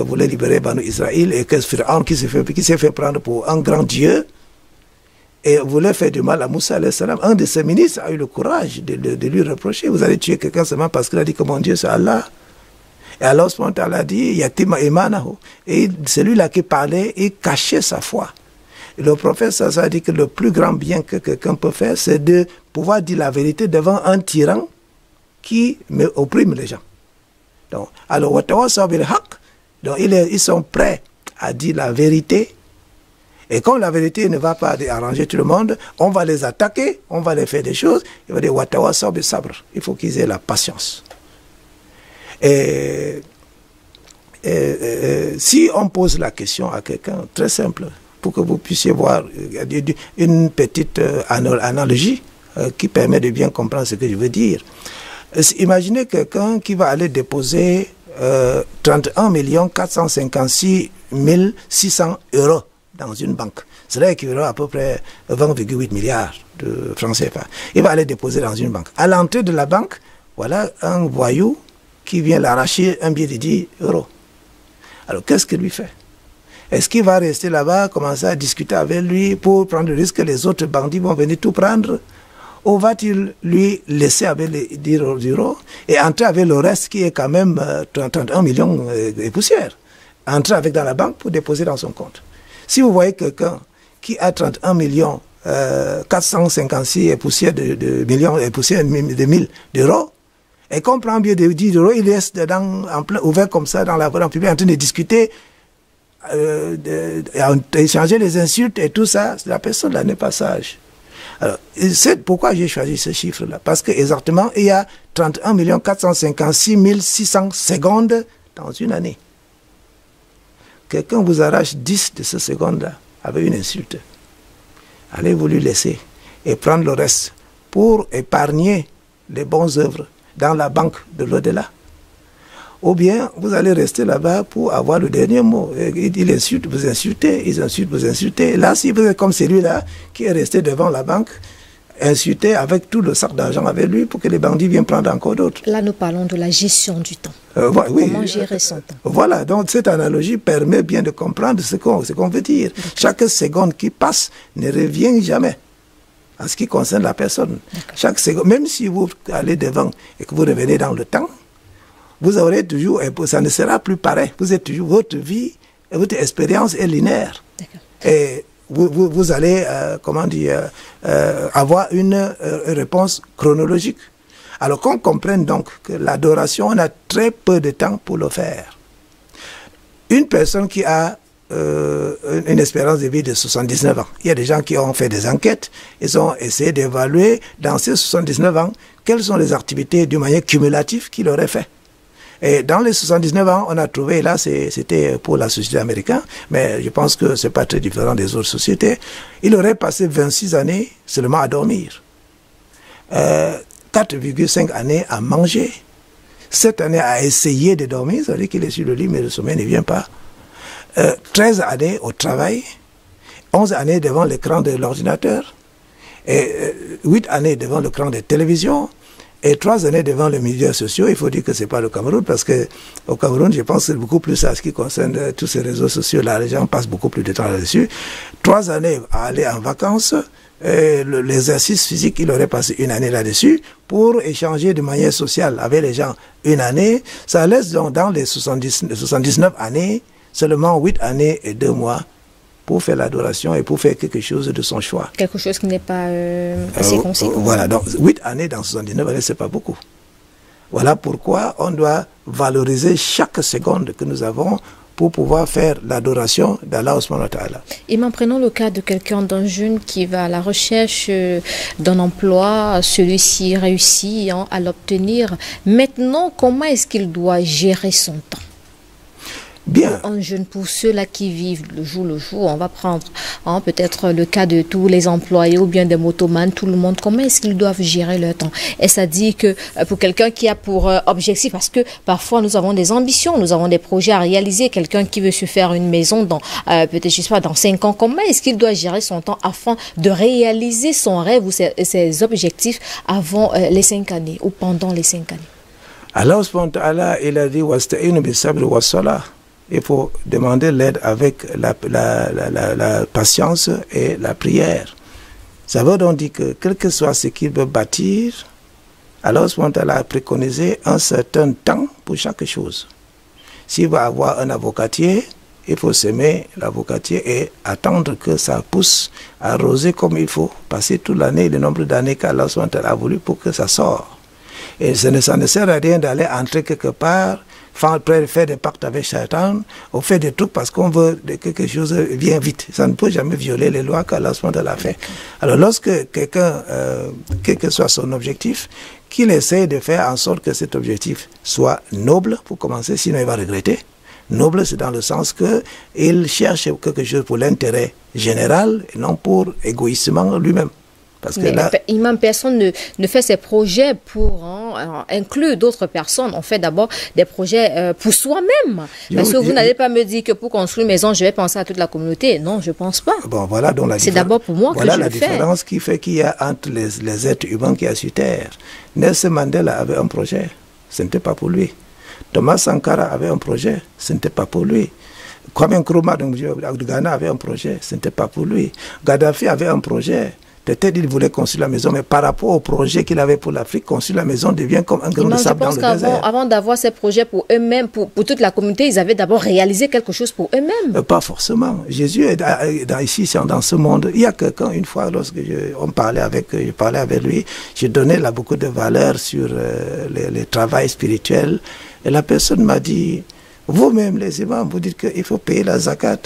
voulait libérer Banu Israël et que Pharaon qui s'est fait prendre pour un grand dieu et voulait faire du mal à Moussa alayhi salam, un de ses ministres a eu le courage de lui reprocher: vous allez tuer quelqu'un seulement parce qu'il a dit que mon Dieu c'est Allah. Et alors, Allah a dit, Yatima Imanahu. Et celui-là qui parlait, il cachait sa foi. Et le prophète, ça a dit que le plus grand bien que quelqu'un peut faire, c'est de pouvoir dire la vérité devant un tyran qui opprime les gens. Donc, alors, donc ils sont prêts à dire la vérité. Et comme la vérité ne va pas arranger tout le monde, on va les attaquer, on va les faire des choses. Il va dire, il faut qu'ils aient la patience. Si on pose la question à quelqu'un, très simple, pour que vous puissiez voir une petite analogie qui permet de bien comprendre ce que je veux dire. Imaginez quelqu'un qui va aller déposer 31 456 600 € dans une banque. Cela équivaut à peu près 20,8 milliards de francs CFA. Il va aller déposer dans une banque. À l'entrée de la banque, voilà un voyou qui vient l'arracher un billet de 10 €. Alors, qu'est-ce qu'il lui fait? Est-ce qu'il va rester là-bas, commencer à discuter avec lui pour prendre le risque que les autres bandits vont venir tout prendre? Ou va-t-il lui laisser avec les 10 € et entrer avec le reste qui est quand même 31 millions de poussières? Entrer avec dans la banque pour déposer dans son compte. Si vous voyez quelqu'un qui a 31 millions 456 et poussières de millions et poussières de 1000 €, et qu'on prend un billet de 10 €, il reste dedans, en plein, ouvert comme ça dans la voie publique, en train de discuter, d'échanger les insultes et tout ça. La personne là n'est pas sage. Alors, c'est pourquoi j'ai choisi ce chiffre-là. Parce que exactement, il y a 31 456 600 secondes dans une année. Quelqu'un vous arrache 10 de ces secondes-là avec une insulte. Allez-vous lui laisser et prendre le reste pour épargner les bonnes œuvres dans la banque de l'au-delà? Ou bien vous allez rester là-bas pour avoir le dernier mot. Il insulte, vous insultez, ils insultent, vous insultez. Là, si vous êtes comme celui-là qui est resté devant la banque, insulté avec tout le sac d'argent avec lui pour que les bandits viennent prendre encore d'autres. Là, nous parlons de la gestion du temps. Oui, comment gérer son temps. Voilà, donc cette analogie permet bien de comprendre ce qu'on veut dire. Chaque seconde qui passe ne revient jamais en ce qui concerne la personne. Chaque seconde, même si vous allez devant et que vous revenez dans le temps, vous aurez toujours, ça ne sera plus pareil. Vous êtes toujours, votre vie, votre expérience est linéaire. Et vous allez, avoir une réponse chronologique. Alors qu'on comprenne donc que l'adoration, on a très peu de temps pour le faire. Une personne qui a une espérance de vie de 79 ans, il y a des gens qui ont fait des enquêtes, ils ont essayé d'évaluer dans ces 79 ans, quelles sont les activités d'une manière cumulative qu'il aurait fait. Et dans les 79 ans, on a trouvé, là c'était pour la société américaine, mais je pense que ce n'est pas très différent des autres sociétés, il aurait passé 26 années seulement à dormir. 4,5 années à manger, 7 années à essayer de dormir, ça veut dire qu'il est sur le lit mais le sommeil ne vient pas, 13 années au travail, 11 années devant l'écran de l'ordinateur, et 8 années devant l'écran de télévision, et 3 années devant les médias sociaux. Il faut dire que ce n'est pas le Cameroun, parce que au Cameroun, je pense que c'est beaucoup plus à ce qui concerne tous ces réseaux sociaux. Là, les gens passent beaucoup plus de temps là-dessus. 3 années à aller en vacances. L'exercice physique, il aurait passé 1 année là-dessus pour échanger de manière sociale avec les gens 1 année. Ça laisse donc dans les 79 années seulement 8 années et 2 mois pour faire l'adoration et pour faire quelque chose de son choix. Quelque chose qui n'est pas assez conséquent. Voilà, donc 8 années dans 79 années, ce n'est pas beaucoup. Voilà pourquoi on doit valoriser chaque seconde que nous avons pour pouvoir faire l'adoration d'Allah subhanahu wa ta'ala. Imam, prenons le cas de quelqu'un, d'un jeune qui va à la recherche d'un emploi, celui-ci réussit à l'obtenir. Maintenant, comment est-ce qu'il doit gérer son temps? Bien. Un jeune, pour ceux-là qui vivent le jour, on va prendre peut-être le cas de tous les employés ou bien des motomanes, tout le monde, comment est-ce qu'ils doivent gérer leur temps? Est-ce à dire que pour quelqu'un qui a pour objectif, parce que parfois nous avons des ambitions, nous avons des projets à réaliser, quelqu'un qui veut se faire une maison dans peut-être, je sais pas, dans 5 ans, comment est-ce qu'il doit gérer son temps afin de réaliser son rêve ou ses objectifs avant les 5 années ou pendant les 5 années? Allah subhanahu wa ta'ala, il a dit wasta'inu bis-sabri was-salah. Il faut demander l'aide avec la patience et la prière. Ça veut donc dire que quel que soit ce qu'il veut bâtir, alors on a préconisé un certain temps pour chaque chose. S'il va avoir un avocatier, il faut semer l'avocatier et attendre que ça pousse, arroser comme il faut, passer toute l'année, le nombre d'années qu'Allah a voulu pour que ça sorte. Et ça ne sert à rien d'aller entrer quelque part, faire des pactes avec Satan, ou faire des trucs parce qu'on veut que quelque chose vienne vite. Ça ne peut jamais violer les lois qu'Allah a fait. Alors lorsque quelqu'un, quel que soit son objectif, qu'il essaie de faire en sorte que cet objectif soit noble, pour commencer, sinon il va regretter. Noble, c'est dans le sens qu'il cherche quelque chose pour l'intérêt général et non pour égoïstement lui-même. Parce que là, imam, personne ne fait ses projets pour inclure d'autres personnes. On fait d'abord des projets pour soi-même. Parce que vous n'allez pas me dire que pour construire une maison, je vais penser à toute la communauté. Non, je ne pense pas. Bon, voilà donc la c'est d'abord pour moi que je le fais. Voilà la différence qui fait qu'il y a entre les êtres humains qui y a sur Terre. Nelson Mandela avait un projet, ce n'était pas pour lui. Thomas Sankara avait un projet, ce n'était pas pour lui. Kwame Nkrumah de Ghana avait un projet, ce n'était pas pour lui. Gaddafi avait un projet. Peut-être qu'il voulait construire la maison, mais par rapport au projet qu'il avait pour l'Afrique, construire la maison devient comme un grain de sable dans le désert. Avant d'avoir ces projets pour eux-mêmes, pour toute la communauté, ils avaient d'abord réalisé quelque chose pour eux-mêmes. Pas forcément. Jésus est ici, dans ce monde. Il y a quelqu'un, une fois, lorsque je parlais avec lui, je donnais là beaucoup de valeur sur le travail spirituel. Et la personne m'a dit, vous-même les imams, vous dites qu'il faut payer la zakat.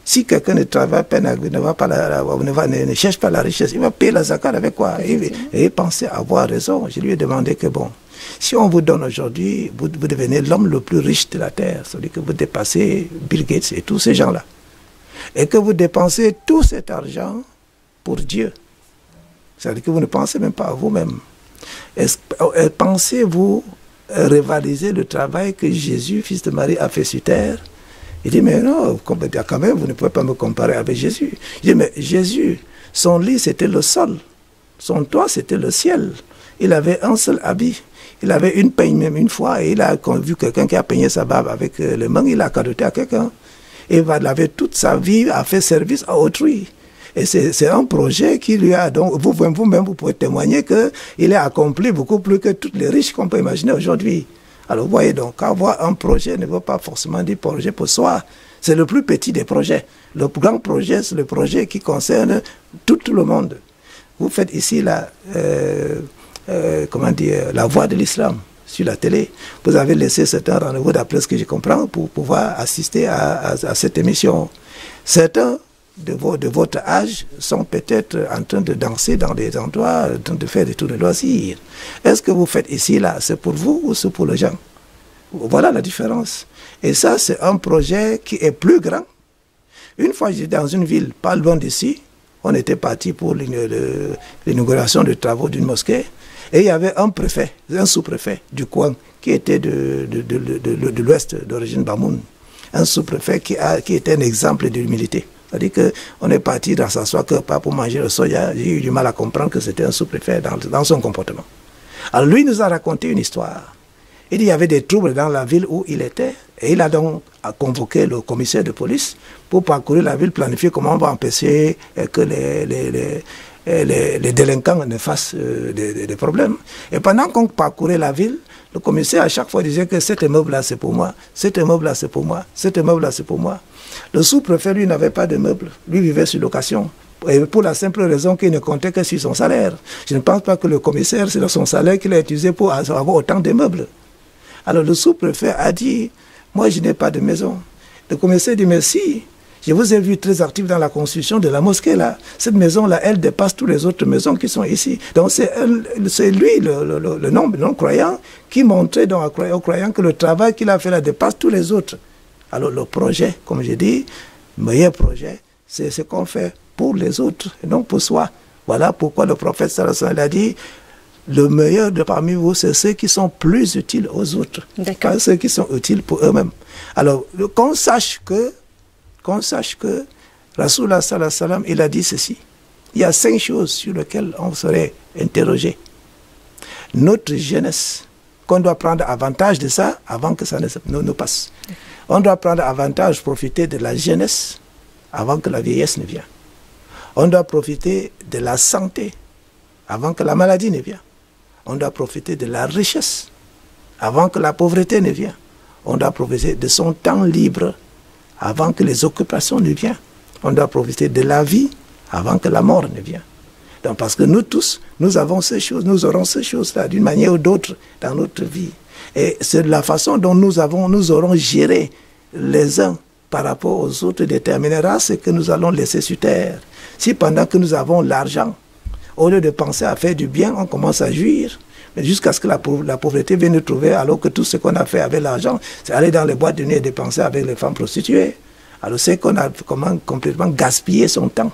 Si quelqu'un ne travaille pas, ne cherche pas la richesse, il va payer la zakat avec quoi? Et penser avoir raison. Je lui ai demandé que bon, si on vous donne aujourd'hui, vous devenez l'homme le plus riche de la terre, c'est-à-dire que vous dépassez Bill Gates et tous ces gens-là, et que vous dépensez tout cet argent pour Dieu, c'est-à-dire que vous ne pensez même pas à vous-même. Pensez-vous rivaliser le travail que Jésus, fils de Marie, a fait sur terre? Il dit, mais non, quand même, vous ne pouvez pas me comparer avec Jésus. Il dit, mais Jésus, son lit, c'était le sol. Son toit, c'était le ciel. Il avait un seul habit. Il avait une peigne même une fois et il a vu quelqu'un qui a peigné sa barbe avec les mains, il a cadoté à quelqu'un. Et il avait toute sa vie à faire service à autrui. Et c'est un projet qui lui a donc, vous-même, vous pouvez témoigner qu'il a accompli beaucoup plus que tous les riches qu'on peut imaginer aujourd'hui. Alors vous voyez donc, avoir un projet ne veut pas forcément dire projet pour soi. C'est le plus petit des projets. Le plus grand projet, c'est le projet qui concerne tout le monde. Vous faites ici la voix de l'islam sur la télé. Vous avez laissé certains rendez-vous, d'après ce que je comprends, pour pouvoir assister à cette émission. Certains de votre âge sont peut-être en train de danser dans des endroits, en train de faire des tours de loisirs. Est-ce que vous faites ici, là, c'est pour vous ou c'est pour les gens? Voilà la différence. Et ça, c'est un projet qui est plus grand. Une fois, j'étais dans une ville, pas loin d'ici, on était parti pour l'inauguration des travaux d'une mosquée, et il y avait un préfet, un sous-préfet du coin, qui était de l'Ouest, d'origine Bamoun. Un sous-préfet qui était un exemple d'humilité. C'est-à-dire qu'on est parti dans s'asseoir que pas pour manger le soya. J'ai eu du mal à comprendre que c'était un sous-préfet dans son comportement. Alors lui nous a raconté une histoire. Il y avait des troubles dans la ville où il était. Et il a donc convoqué le commissaire de police pour parcourir la ville, planifier comment on va empêcher que les délinquants ne fassent des problèmes. Et pendant qu'on parcourait la ville, le commissaire à chaque fois disait que cet immeuble-là c'est pour moi, cet immeuble-là c'est pour moi, cet immeuble-là c'est pour moi. Le sous-préfet, lui, n'avait pas de meubles. Lui vivait sur location. Et pour la simple raison qu'il ne comptait que sur son salaire. Je ne pense pas que le commissaire, c'est son salaire qu'il a utilisé pour avoir autant de meubles. Alors le sous-préfet a dit, moi je n'ai pas de maison. Le commissaire dit, mais si, je vous ai vu très actif dans la construction de la mosquée là. Cette maison-là, elle dépasse toutes les autres maisons qui sont ici. Donc c'est lui, le non-croyant, qui montrait donc aux croyants que le travail qu'il a fait là dépasse tous les autres. Alors le projet, comme je dis, le meilleur projet, c'est ce qu'on fait pour les autres et non pour soi. Voilà pourquoi le prophète sallallahu alayhi wa sallam a dit, le meilleur de parmi vous, c'est ceux qui sont plus utiles aux autres, pas ceux qui sont utiles pour eux-mêmes. Alors qu'on sache que Rasulullah sallallahu alayhi wa sallam, il a dit ceci. Il y a 5 choses sur lesquelles on serait interrogé. Notre jeunesse, qu'on doit prendre avantage de ça avant que ça ne nous passe. On doit prendre avantage, profiter de la jeunesse avant que la vieillesse ne vienne. On doit profiter de la santé avant que la maladie ne vienne. On doit profiter de la richesse avant que la pauvreté ne vienne. On doit profiter de son temps libre avant que les occupations ne viennent. On doit profiter de la vie avant que la mort ne vienne. Donc parce que nous tous, nous avons ces choses, nous aurons ces choses-là d'une manière ou d'autre dans notre vie. Et c'est la façon dont nous aurons géré les uns par rapport aux autres déterminera ce que nous allons laisser sur terre. Si pendant que nous avons l'argent, au lieu de penser à faire du bien, on commence à jouir, mais jusqu'à ce que la pauvreté vienne nous trouver, alors que tout ce qu'on a fait avec l'argent, c'est aller dans les boîtes de nuit et dépenser avec les femmes prostituées. Alors c'est qu'on a complètement gaspillé son temps.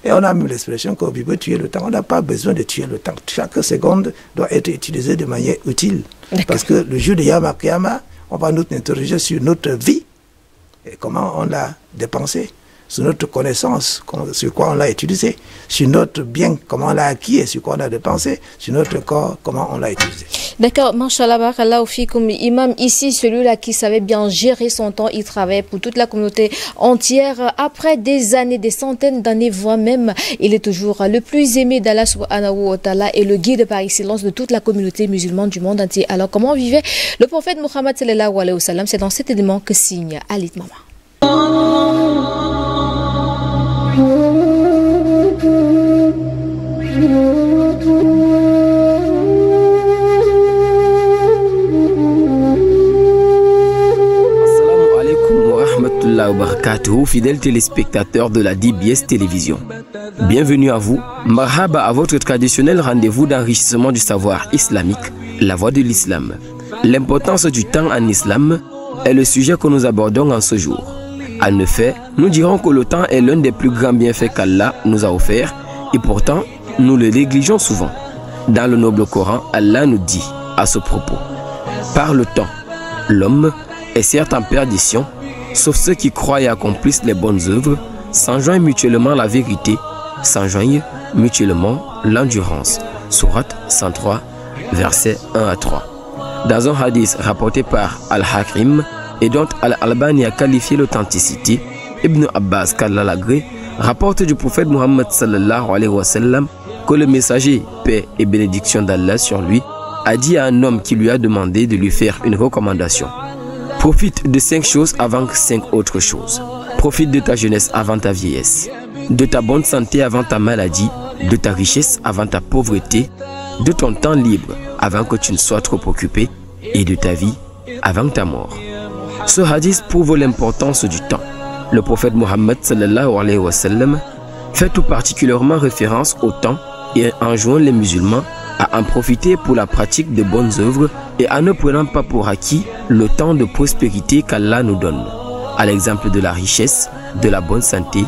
Et on a même l'expression qu'on veut tuer le temps. On n'a pas besoin de tuer le temps. Chaque seconde doit être utilisée de manière utile. Parce que le jour de Yom Kiyama, on va nous interroger sur notre vie et comment on l'a dépensée, sur notre connaissance, sur quoi on l'a utilisé, sur notre bien, comment on l'a acquis et sur quoi on l'a dépensé, sur notre corps, comment on l'a utilisé. D'accord, Mashallah, barakallahu fikoum. Imam, ici, celui-là qui savait bien gérer son temps, il travaille pour toute la communauté entière. Après des années, des centaines d'années, voire même, il est toujours le plus aimé d'Allah subhanahu wa ta'ala et le guide par excellence de toute la communauté musulmane du monde entier. Alors, comment vivait le prophète Muhammad sallallahu alayhi wa sallam? C'est dans cet élément que signe Alit Mama. Fidèles téléspectateurs de la DBS Télévision. Bienvenue à vous, marhaba à votre traditionnel rendez-vous d'enrichissement du savoir islamique, la voie de l'islam. L'importance du temps en islam est le sujet que nous abordons en ce jour. En effet, nous dirons que le temps est l'un des plus grands bienfaits qu'Allah nous a offert et pourtant, nous le négligeons souvent. Dans le noble Coran, Allah nous dit à ce propos: par le temps, l'homme est certes en perdition, sauf ceux qui croient et accomplissent les bonnes œuvres, s'enjoignent mutuellement la vérité, s'enjoignent mutuellement l'endurance. Sourate 103, versets 1 à 3. Dans un hadith rapporté par Al-Hakim et dont Al-Albani a qualifié l'authenticité, Ibn Abbas Kallalagré rapporte du prophète Muhammad sallallahu alayhi wa sallam que le messager, paix et bénédiction d'Allah sur lui, a dit à un homme qui lui a demandé de lui faire une recommandation. Profite de 5 choses avant 5 autres choses. Profite de ta jeunesse avant ta vieillesse, de ta bonne santé avant ta maladie, de ta richesse avant ta pauvreté, de ton temps libre avant que tu ne sois trop occupé et de ta vie avant ta mort. Ce hadith prouve l'importance du temps. Le prophète Muhammad sallallahu alayhi wa sallam fait tout particulièrement référence au temps et enjoint les musulmans à en profiter pour la pratique de bonnes œuvres et à ne prenant pas pour acquis le temps de prospérité qu'Allah nous donne, à l'exemple de la richesse, de la bonne santé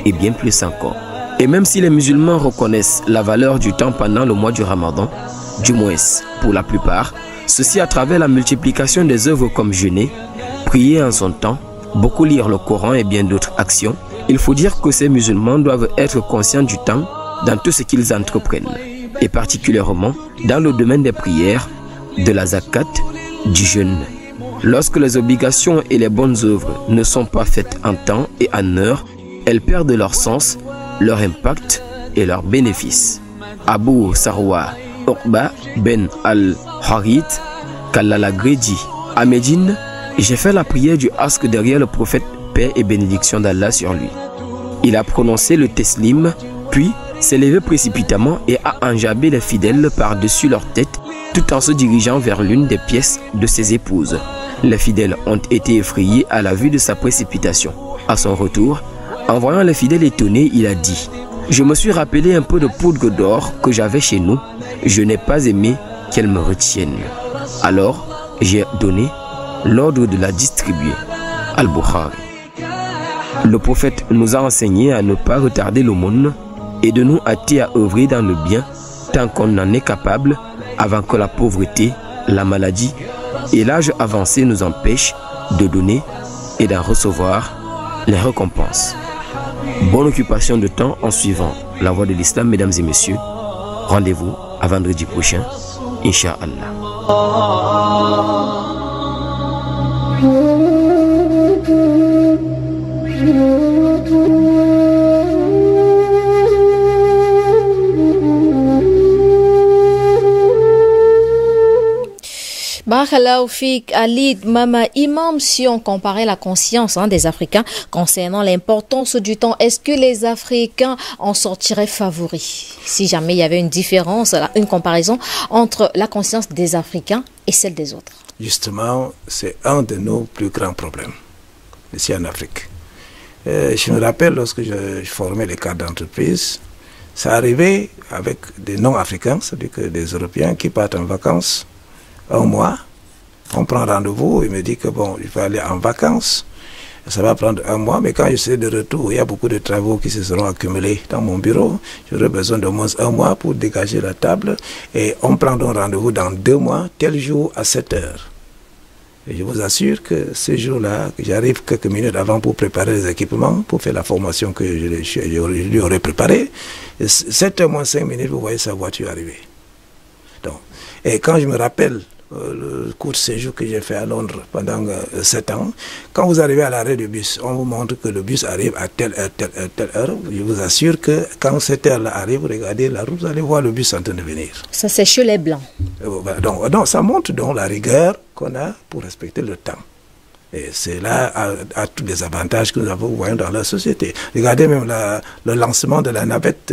et bien plus encore. Et même si les musulmans reconnaissent la valeur du temps pendant le mois du Ramadan, du moins pour la plupart, ceci à travers la multiplication des œuvres comme jeûner, prier en son temps, beaucoup lire le Coran et bien d'autres actions, il faut dire que ces musulmans doivent être conscients du temps dans tout ce qu'ils entreprennent, et particulièrement dans le domaine des prières, de la zakat, du jeûne. Lorsque les obligations et les bonnes œuvres ne sont pas faites en temps et en heure, elles perdent leur sens, leur impact et leurs bénéfices. Abu Sarwa Uqba ben al-Harith Kallalagré dit: à Médine, j'ai fait la prière du asque derrière le prophète, paix et bénédiction d'Allah sur lui. Il a prononcé le teslim, puis s'est levé précipitamment et a enjambé les fidèles par-dessus leur tête, tout en se dirigeant vers l'une des pièces de ses épouses. Les fidèles ont été effrayés à la vue de sa précipitation. À son retour, en voyant les fidèles étonnés, il a dit: je me suis rappelé un peu de poudre d'or que j'avais chez nous. Je n'ai pas aimé qu'elle me retienne. Alors, j'ai donné l'ordre de la distribuer. Al-Bukhari. Le prophète nous a enseigné à ne pas retarder l'aumône et de nous hâter à œuvrer dans le bien tant qu'on en est capable, avant que la pauvreté, la maladie et l'âge avancé nous empêchent de donner et d'en recevoir les récompenses. Bonne occupation de temps en suivant la voie de l'islam, mesdames et messieurs. Rendez-vous à vendredi prochain, Inch'Allah. Barakallahu fik, Alid Mama Imam, si on comparait la conscience des Africains concernant l'importance du temps, est-ce que les Africains en sortiraient favoris? Si jamais il y avait une différence, une comparaison entre la conscience des Africains et celle des autres. Justement, c'est un de nos plus grands problèmes ici en Afrique. Je me rappelle lorsque je formais les cadres d'entreprise, ça arrivait avec des non-africains, c'est-à-dire que des Européens qui partent en vacances un mois, on prend rendez-vous, il me dit que bon, il faut aller en vacances, ça va prendre un mois, mais quand je serai de retour, il y a beaucoup de travaux qui se seront accumulés dans mon bureau, j'aurai besoin d'au moins un mois pour dégager la table, et on prend donc rendez-vous dans 2 mois, tel jour à 7 heures. Et je vous assure que ce jour-là, j'arrive quelques minutes avant pour préparer les équipements, pour faire la formation que je lui aurais préparée, 7 h moins 5 minutes, vous voyez sa voiture arriver. Donc, et quand je me rappelle le court séjour que j'ai fait à Londres pendant 7 ans, quand vous arrivez à l'arrêt du bus, on vous montre que le bus arrive à telle heure. Je vous assure que quand cette heure-là arrive, vous regardez la route, vous allez voir le bus en train de venir. Ça, c'est chez les Blancs. Donc, ça montre donc la rigueur qu'on a pour respecter le temps. Et c'est là à tous les avantages que nous avons voyons dans la société. Regardez même le lancement de la navette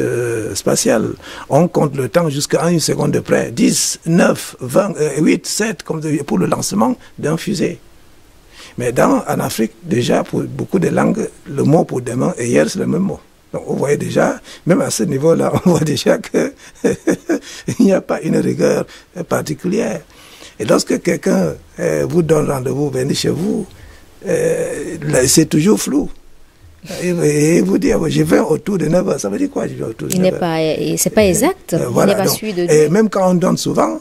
spatiale. On compte le temps jusqu'à 1 seconde de près. 10, 9, 20, 8, 7 comme pour le lancement d'un fusée. Mais en Afrique, déjà, pour beaucoup de langues, le mot pour demain et hier, c'est le même mot. Donc on voyait déjà, même à ce niveau-là, on voit déjà qu'il n'y a pas une rigueur particulière. Et lorsque quelqu'un vous donne rendez-vous, venez chez vous, c'est toujours flou. Et vous dire, je vais autour de 9 heures, ça veut dire quoi, je vais autour de 9 heures? C'est pas exact. Voilà, il n'est pas donc, suivi de et même quand on donne souvent,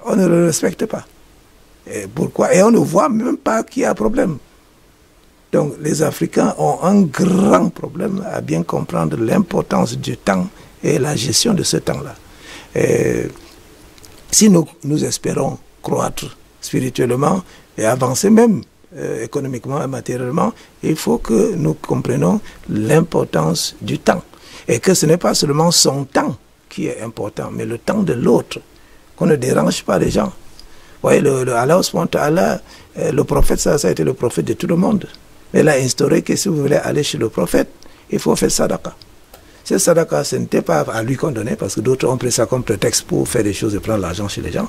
on ne le respecte pas. Et pourquoi? Et on ne voit même pas qu'il y a un problème. Donc les Africains ont un grand problème à bien comprendre l'importance du temps et la gestion de ce temps-là. Si nous espérons croître spirituellement et avancer même économiquement et matériellement, il faut que nous comprenions l'importance du temps. Et que ce n'est pas seulement son temps qui est important, mais le temps de l'autre, qu'on ne dérange pas les gens. Vous voyez, Allah, le prophète, ça a été le prophète de tout le monde. Mais il a instauré que si vous voulez aller chez le prophète, il faut faire sadaqa. Ce sadaqa, ce n'était pas à lui qu'on donnait, parce que d'autres ont pris ça comme prétexte pour faire des choses et prendre l'argent chez les gens.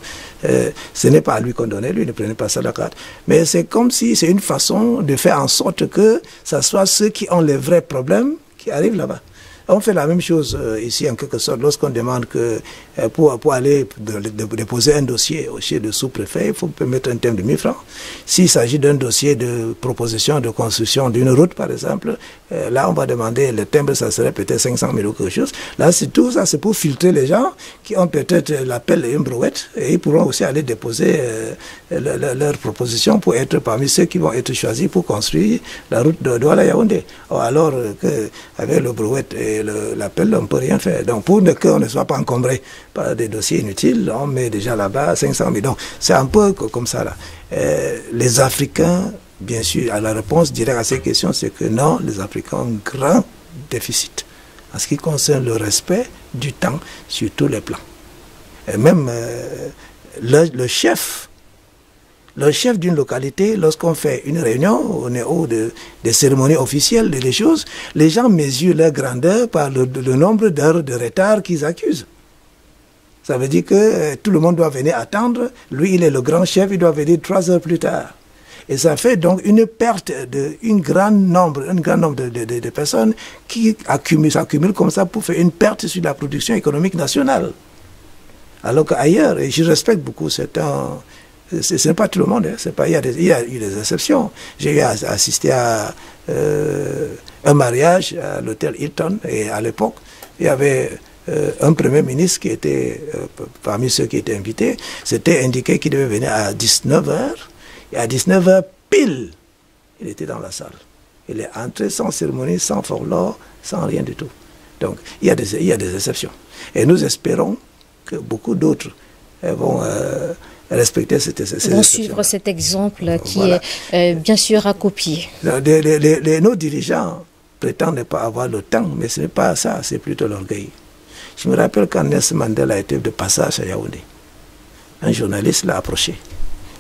Ce n'est pas à lui qu'on donnait, lui ne prenait pas sadaqa. Mais c'est comme si c'est une façon de faire en sorte que ce soit ceux qui ont les vrais problèmes qui arrivent là-bas. On fait la même chose ici en quelque sorte lorsqu'on demande que pour aller déposer un dossier chez le sous-préfet, il faut mettre un thème de 1000 francs. S'il s'agit d'un dossier de proposition de construction d'une route par exemple, là on va demander le timbre, ça serait peut-être 500 000 ou quelque chose. Là c'est tout ça, c'est pour filtrer les gens qui ont peut-être l'appel et une brouette et ils pourront aussi aller déposer leur proposition pour être parmi ceux qui vont être choisis pour construire la route de Douala-Yaoundé. Alors qu'avec le brouette et l'appel, on ne peut rien faire. Donc pour qu'on ne soit pas encombré par des dossiers inutiles, on met déjà là-bas 500 000. Donc c'est un peu comme ça là. Les Africains, bien sûr, la réponse directe à ces questions, c'est que non, les Africains ont un grand déficit en ce qui concerne le respect du temps sur tous les plans. Et même le chef d'une localité, lorsqu'on fait une réunion au niveau des cérémonies officielles, des choses, les gens mesurent leur grandeur par le nombre d'heures de retard qu'ils accusent. Ça veut dire que tout le monde doit venir attendre. Lui, il est le grand chef, il doit venir 3 heures plus tard. Et ça fait donc une perte d'un grand nombre de personnes qui s'accumulent comme ça pour faire une perte sur la production économique nationale. Alors qu'ailleurs, et je respecte beaucoup certains... Ce n'est pas tout le monde, hein, pas, il y a eu des exceptions. J'ai eu assisté à un mariage à l'hôtel Hilton et à l'époque, il y avait un premier ministre qui était parmi ceux qui étaient invités. C'était indiqué qu'il devait venir à 19h et à 19h pile, il était dans la salle. Il est entré sans cérémonie, sans forlore, sans rien du tout. Donc il y a des exceptions. Et nous espérons que beaucoup d'autres vont... respecter vont suivre cet exemple qui voilà. Est bien sûr à copier. Nos dirigeants prétendent ne pas avoir le temps, mais ce n'est pas ça, c'est plutôt l'orgueil. Je me rappelle quand Nelson Mandela était de passage à Yaoundé. Un journaliste l'a approché.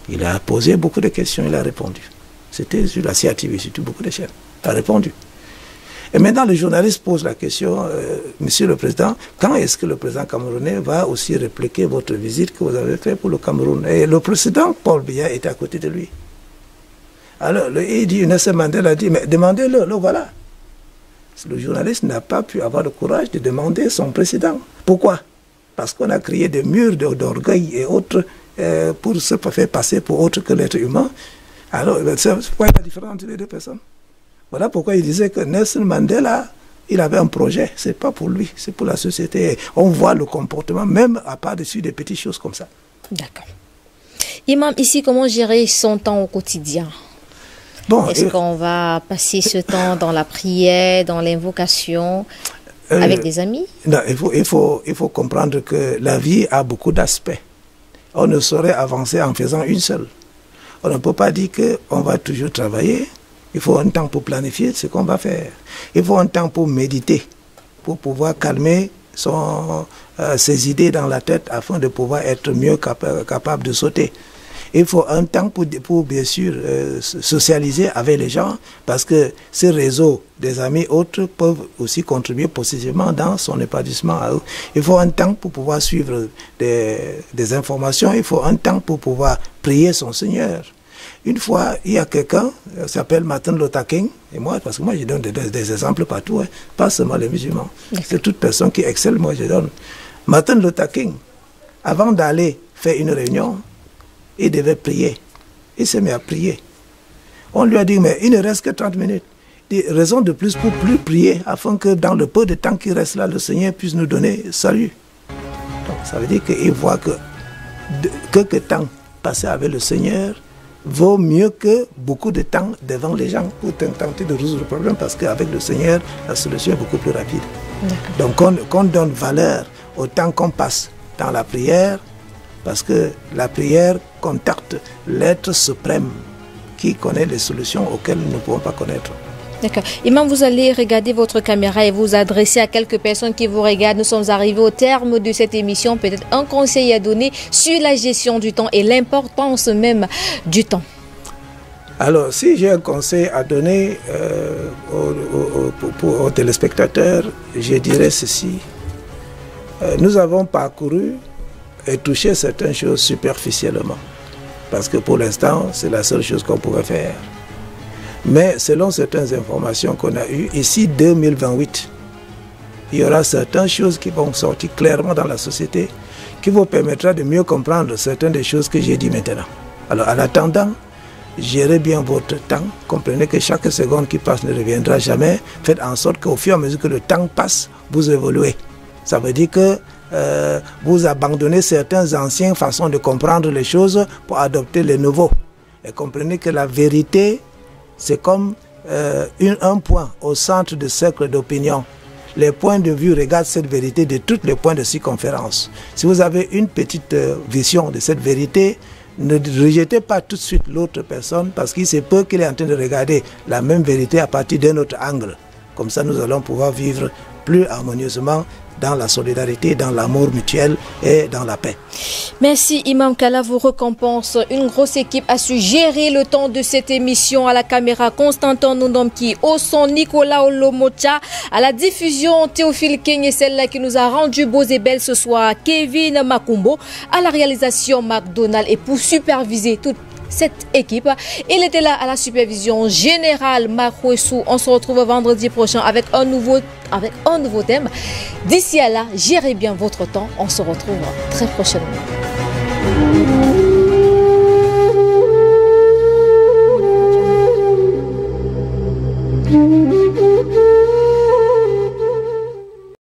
Il a posé beaucoup de questions, il a répondu. C'était sur la CATV, surtout beaucoup de chaînes. Il a répondu. Et maintenant, le journaliste pose la question, Monsieur le Président, quand est-ce que le président camerounais va aussi répliquer votre visite que vous avez faite pour le Cameroun? Et le président Paul Biya était à côté de lui. Alors, il dit, Nelson Mandela a dit, mais demandez-le, le voilà. Le journaliste n'a pas pu avoir le courage de demander son président. Pourquoi? Parce qu'on a créé des murs d'orgueil et autres pour se faire passer pour autre que l'être humain. Alors, c'est quoi la différence entre les deux personnes? Voilà pourquoi il disait que Nelson Mandela, il avait un projet. Ce n'est pas pour lui, c'est pour la société. On voit le comportement, même à part dessus des petites choses comme ça. D'accord. Imam, ici, comment gérer son temps au quotidien? Bon, est-ce qu'on va passer ce temps dans la prière, dans l'invocation, avec des amis? Non, il faut comprendre que la vie a beaucoup d'aspects. On ne saurait avancer en faisant une seule. On ne peut pas dire qu'on va toujours travailler. Il faut un temps pour planifier ce qu'on va faire. Il faut un temps pour méditer, pour pouvoir calmer ses idées dans la tête afin de pouvoir être mieux capable de sauter. Il faut un temps pour bien sûr socialiser avec les gens parce que ces réseaux des amis autres peuvent aussi contribuer positivement dans son épanouissement à eux. Il faut un temps pour pouvoir suivre des informations. Il faut un temps pour pouvoir prier son Seigneur. Une fois, il y a quelqu'un, il s'appelle Martin Luther King, et moi, parce que moi je donne des exemples partout, hein, pas seulement les musulmans. C'est toute personne qui excelle, moi je donne. Martin Luther King, avant d'aller faire une réunion, il devait prier. Il s'est mis à prier. On lui a dit, mais il ne reste que 30 minutes. Des raisons de plus pour plus prier, afin que dans le peu de temps qui reste là, le Seigneur puisse nous donner salut. Donc ça veut dire qu'il voit que quelque temps passé avec le Seigneur vaut mieux que beaucoup de temps devant les gens pour tenter de résoudre le problème parce qu'avec le Seigneur, la solution est beaucoup plus rapide. Donc qu'on donne valeur au temps qu'on passe dans la prière, parce que la prière contacte l'être suprême qui connaît les solutions auxquelles nous ne pouvons pas connaître. D'accord. Imam, vous allez regarder votre caméra et vous adresser à quelques personnes qui vous regardent. Nous sommes arrivés au terme de cette émission. Peut-être un conseil à donner sur la gestion du temps et l'importance même du temps. Alors, si j'ai un conseil à donner aux téléspectateurs, je dirais ceci. Nous avons parcouru et touché certaines choses superficiellement. Parce que pour l'instant, c'est la seule chose qu'on pouvait faire. Mais selon certaines informations qu'on a eues, ici 2028, il y aura certaines choses qui vont sortir clairement dans la société, qui vous permettra de mieux comprendre certaines des choses que j'ai dit maintenant. Alors en attendant, gérez bien votre temps, comprenez que chaque seconde qui passe ne reviendra jamais, faites en sorte qu'au fur et à mesure que le temps passe, vous évoluez. Ça veut dire que vous abandonnez certaines anciennes façons de comprendre les choses pour adopter les nouveaux. Et comprenez que la vérité, c'est comme un point au centre du cercle d'opinion. Les points de vue regardent cette vérité de tous les points de circonférence. Si vous avez une petite vision de cette vérité, ne rejetez pas tout de suite l'autre personne parce qu'il se peut qu'il est en train de regarder la même vérité à partir d'un autre angle. Comme ça, nous allons pouvoir vivre plus harmonieusement dans la solidarité, dans l'amour mutuel et dans la paix. Merci Imam, qu'Allah vous récompense. Une grosse équipe a su gérer le temps de cette émission. À la caméra, Constantin Nondomki, au son Nicolas Olomocha, à la diffusion Théophile King et celle-là qui nous a rendu beaux et belles ce soir, Kevin Makumbo, à la réalisation McDonald et pour superviser toute cette équipe. Il était là à la supervision générale Makwesou. On se retrouve vendredi prochain avec un nouveau thème. D'ici à là, gérez bien votre temps. On se retrouve très prochainement.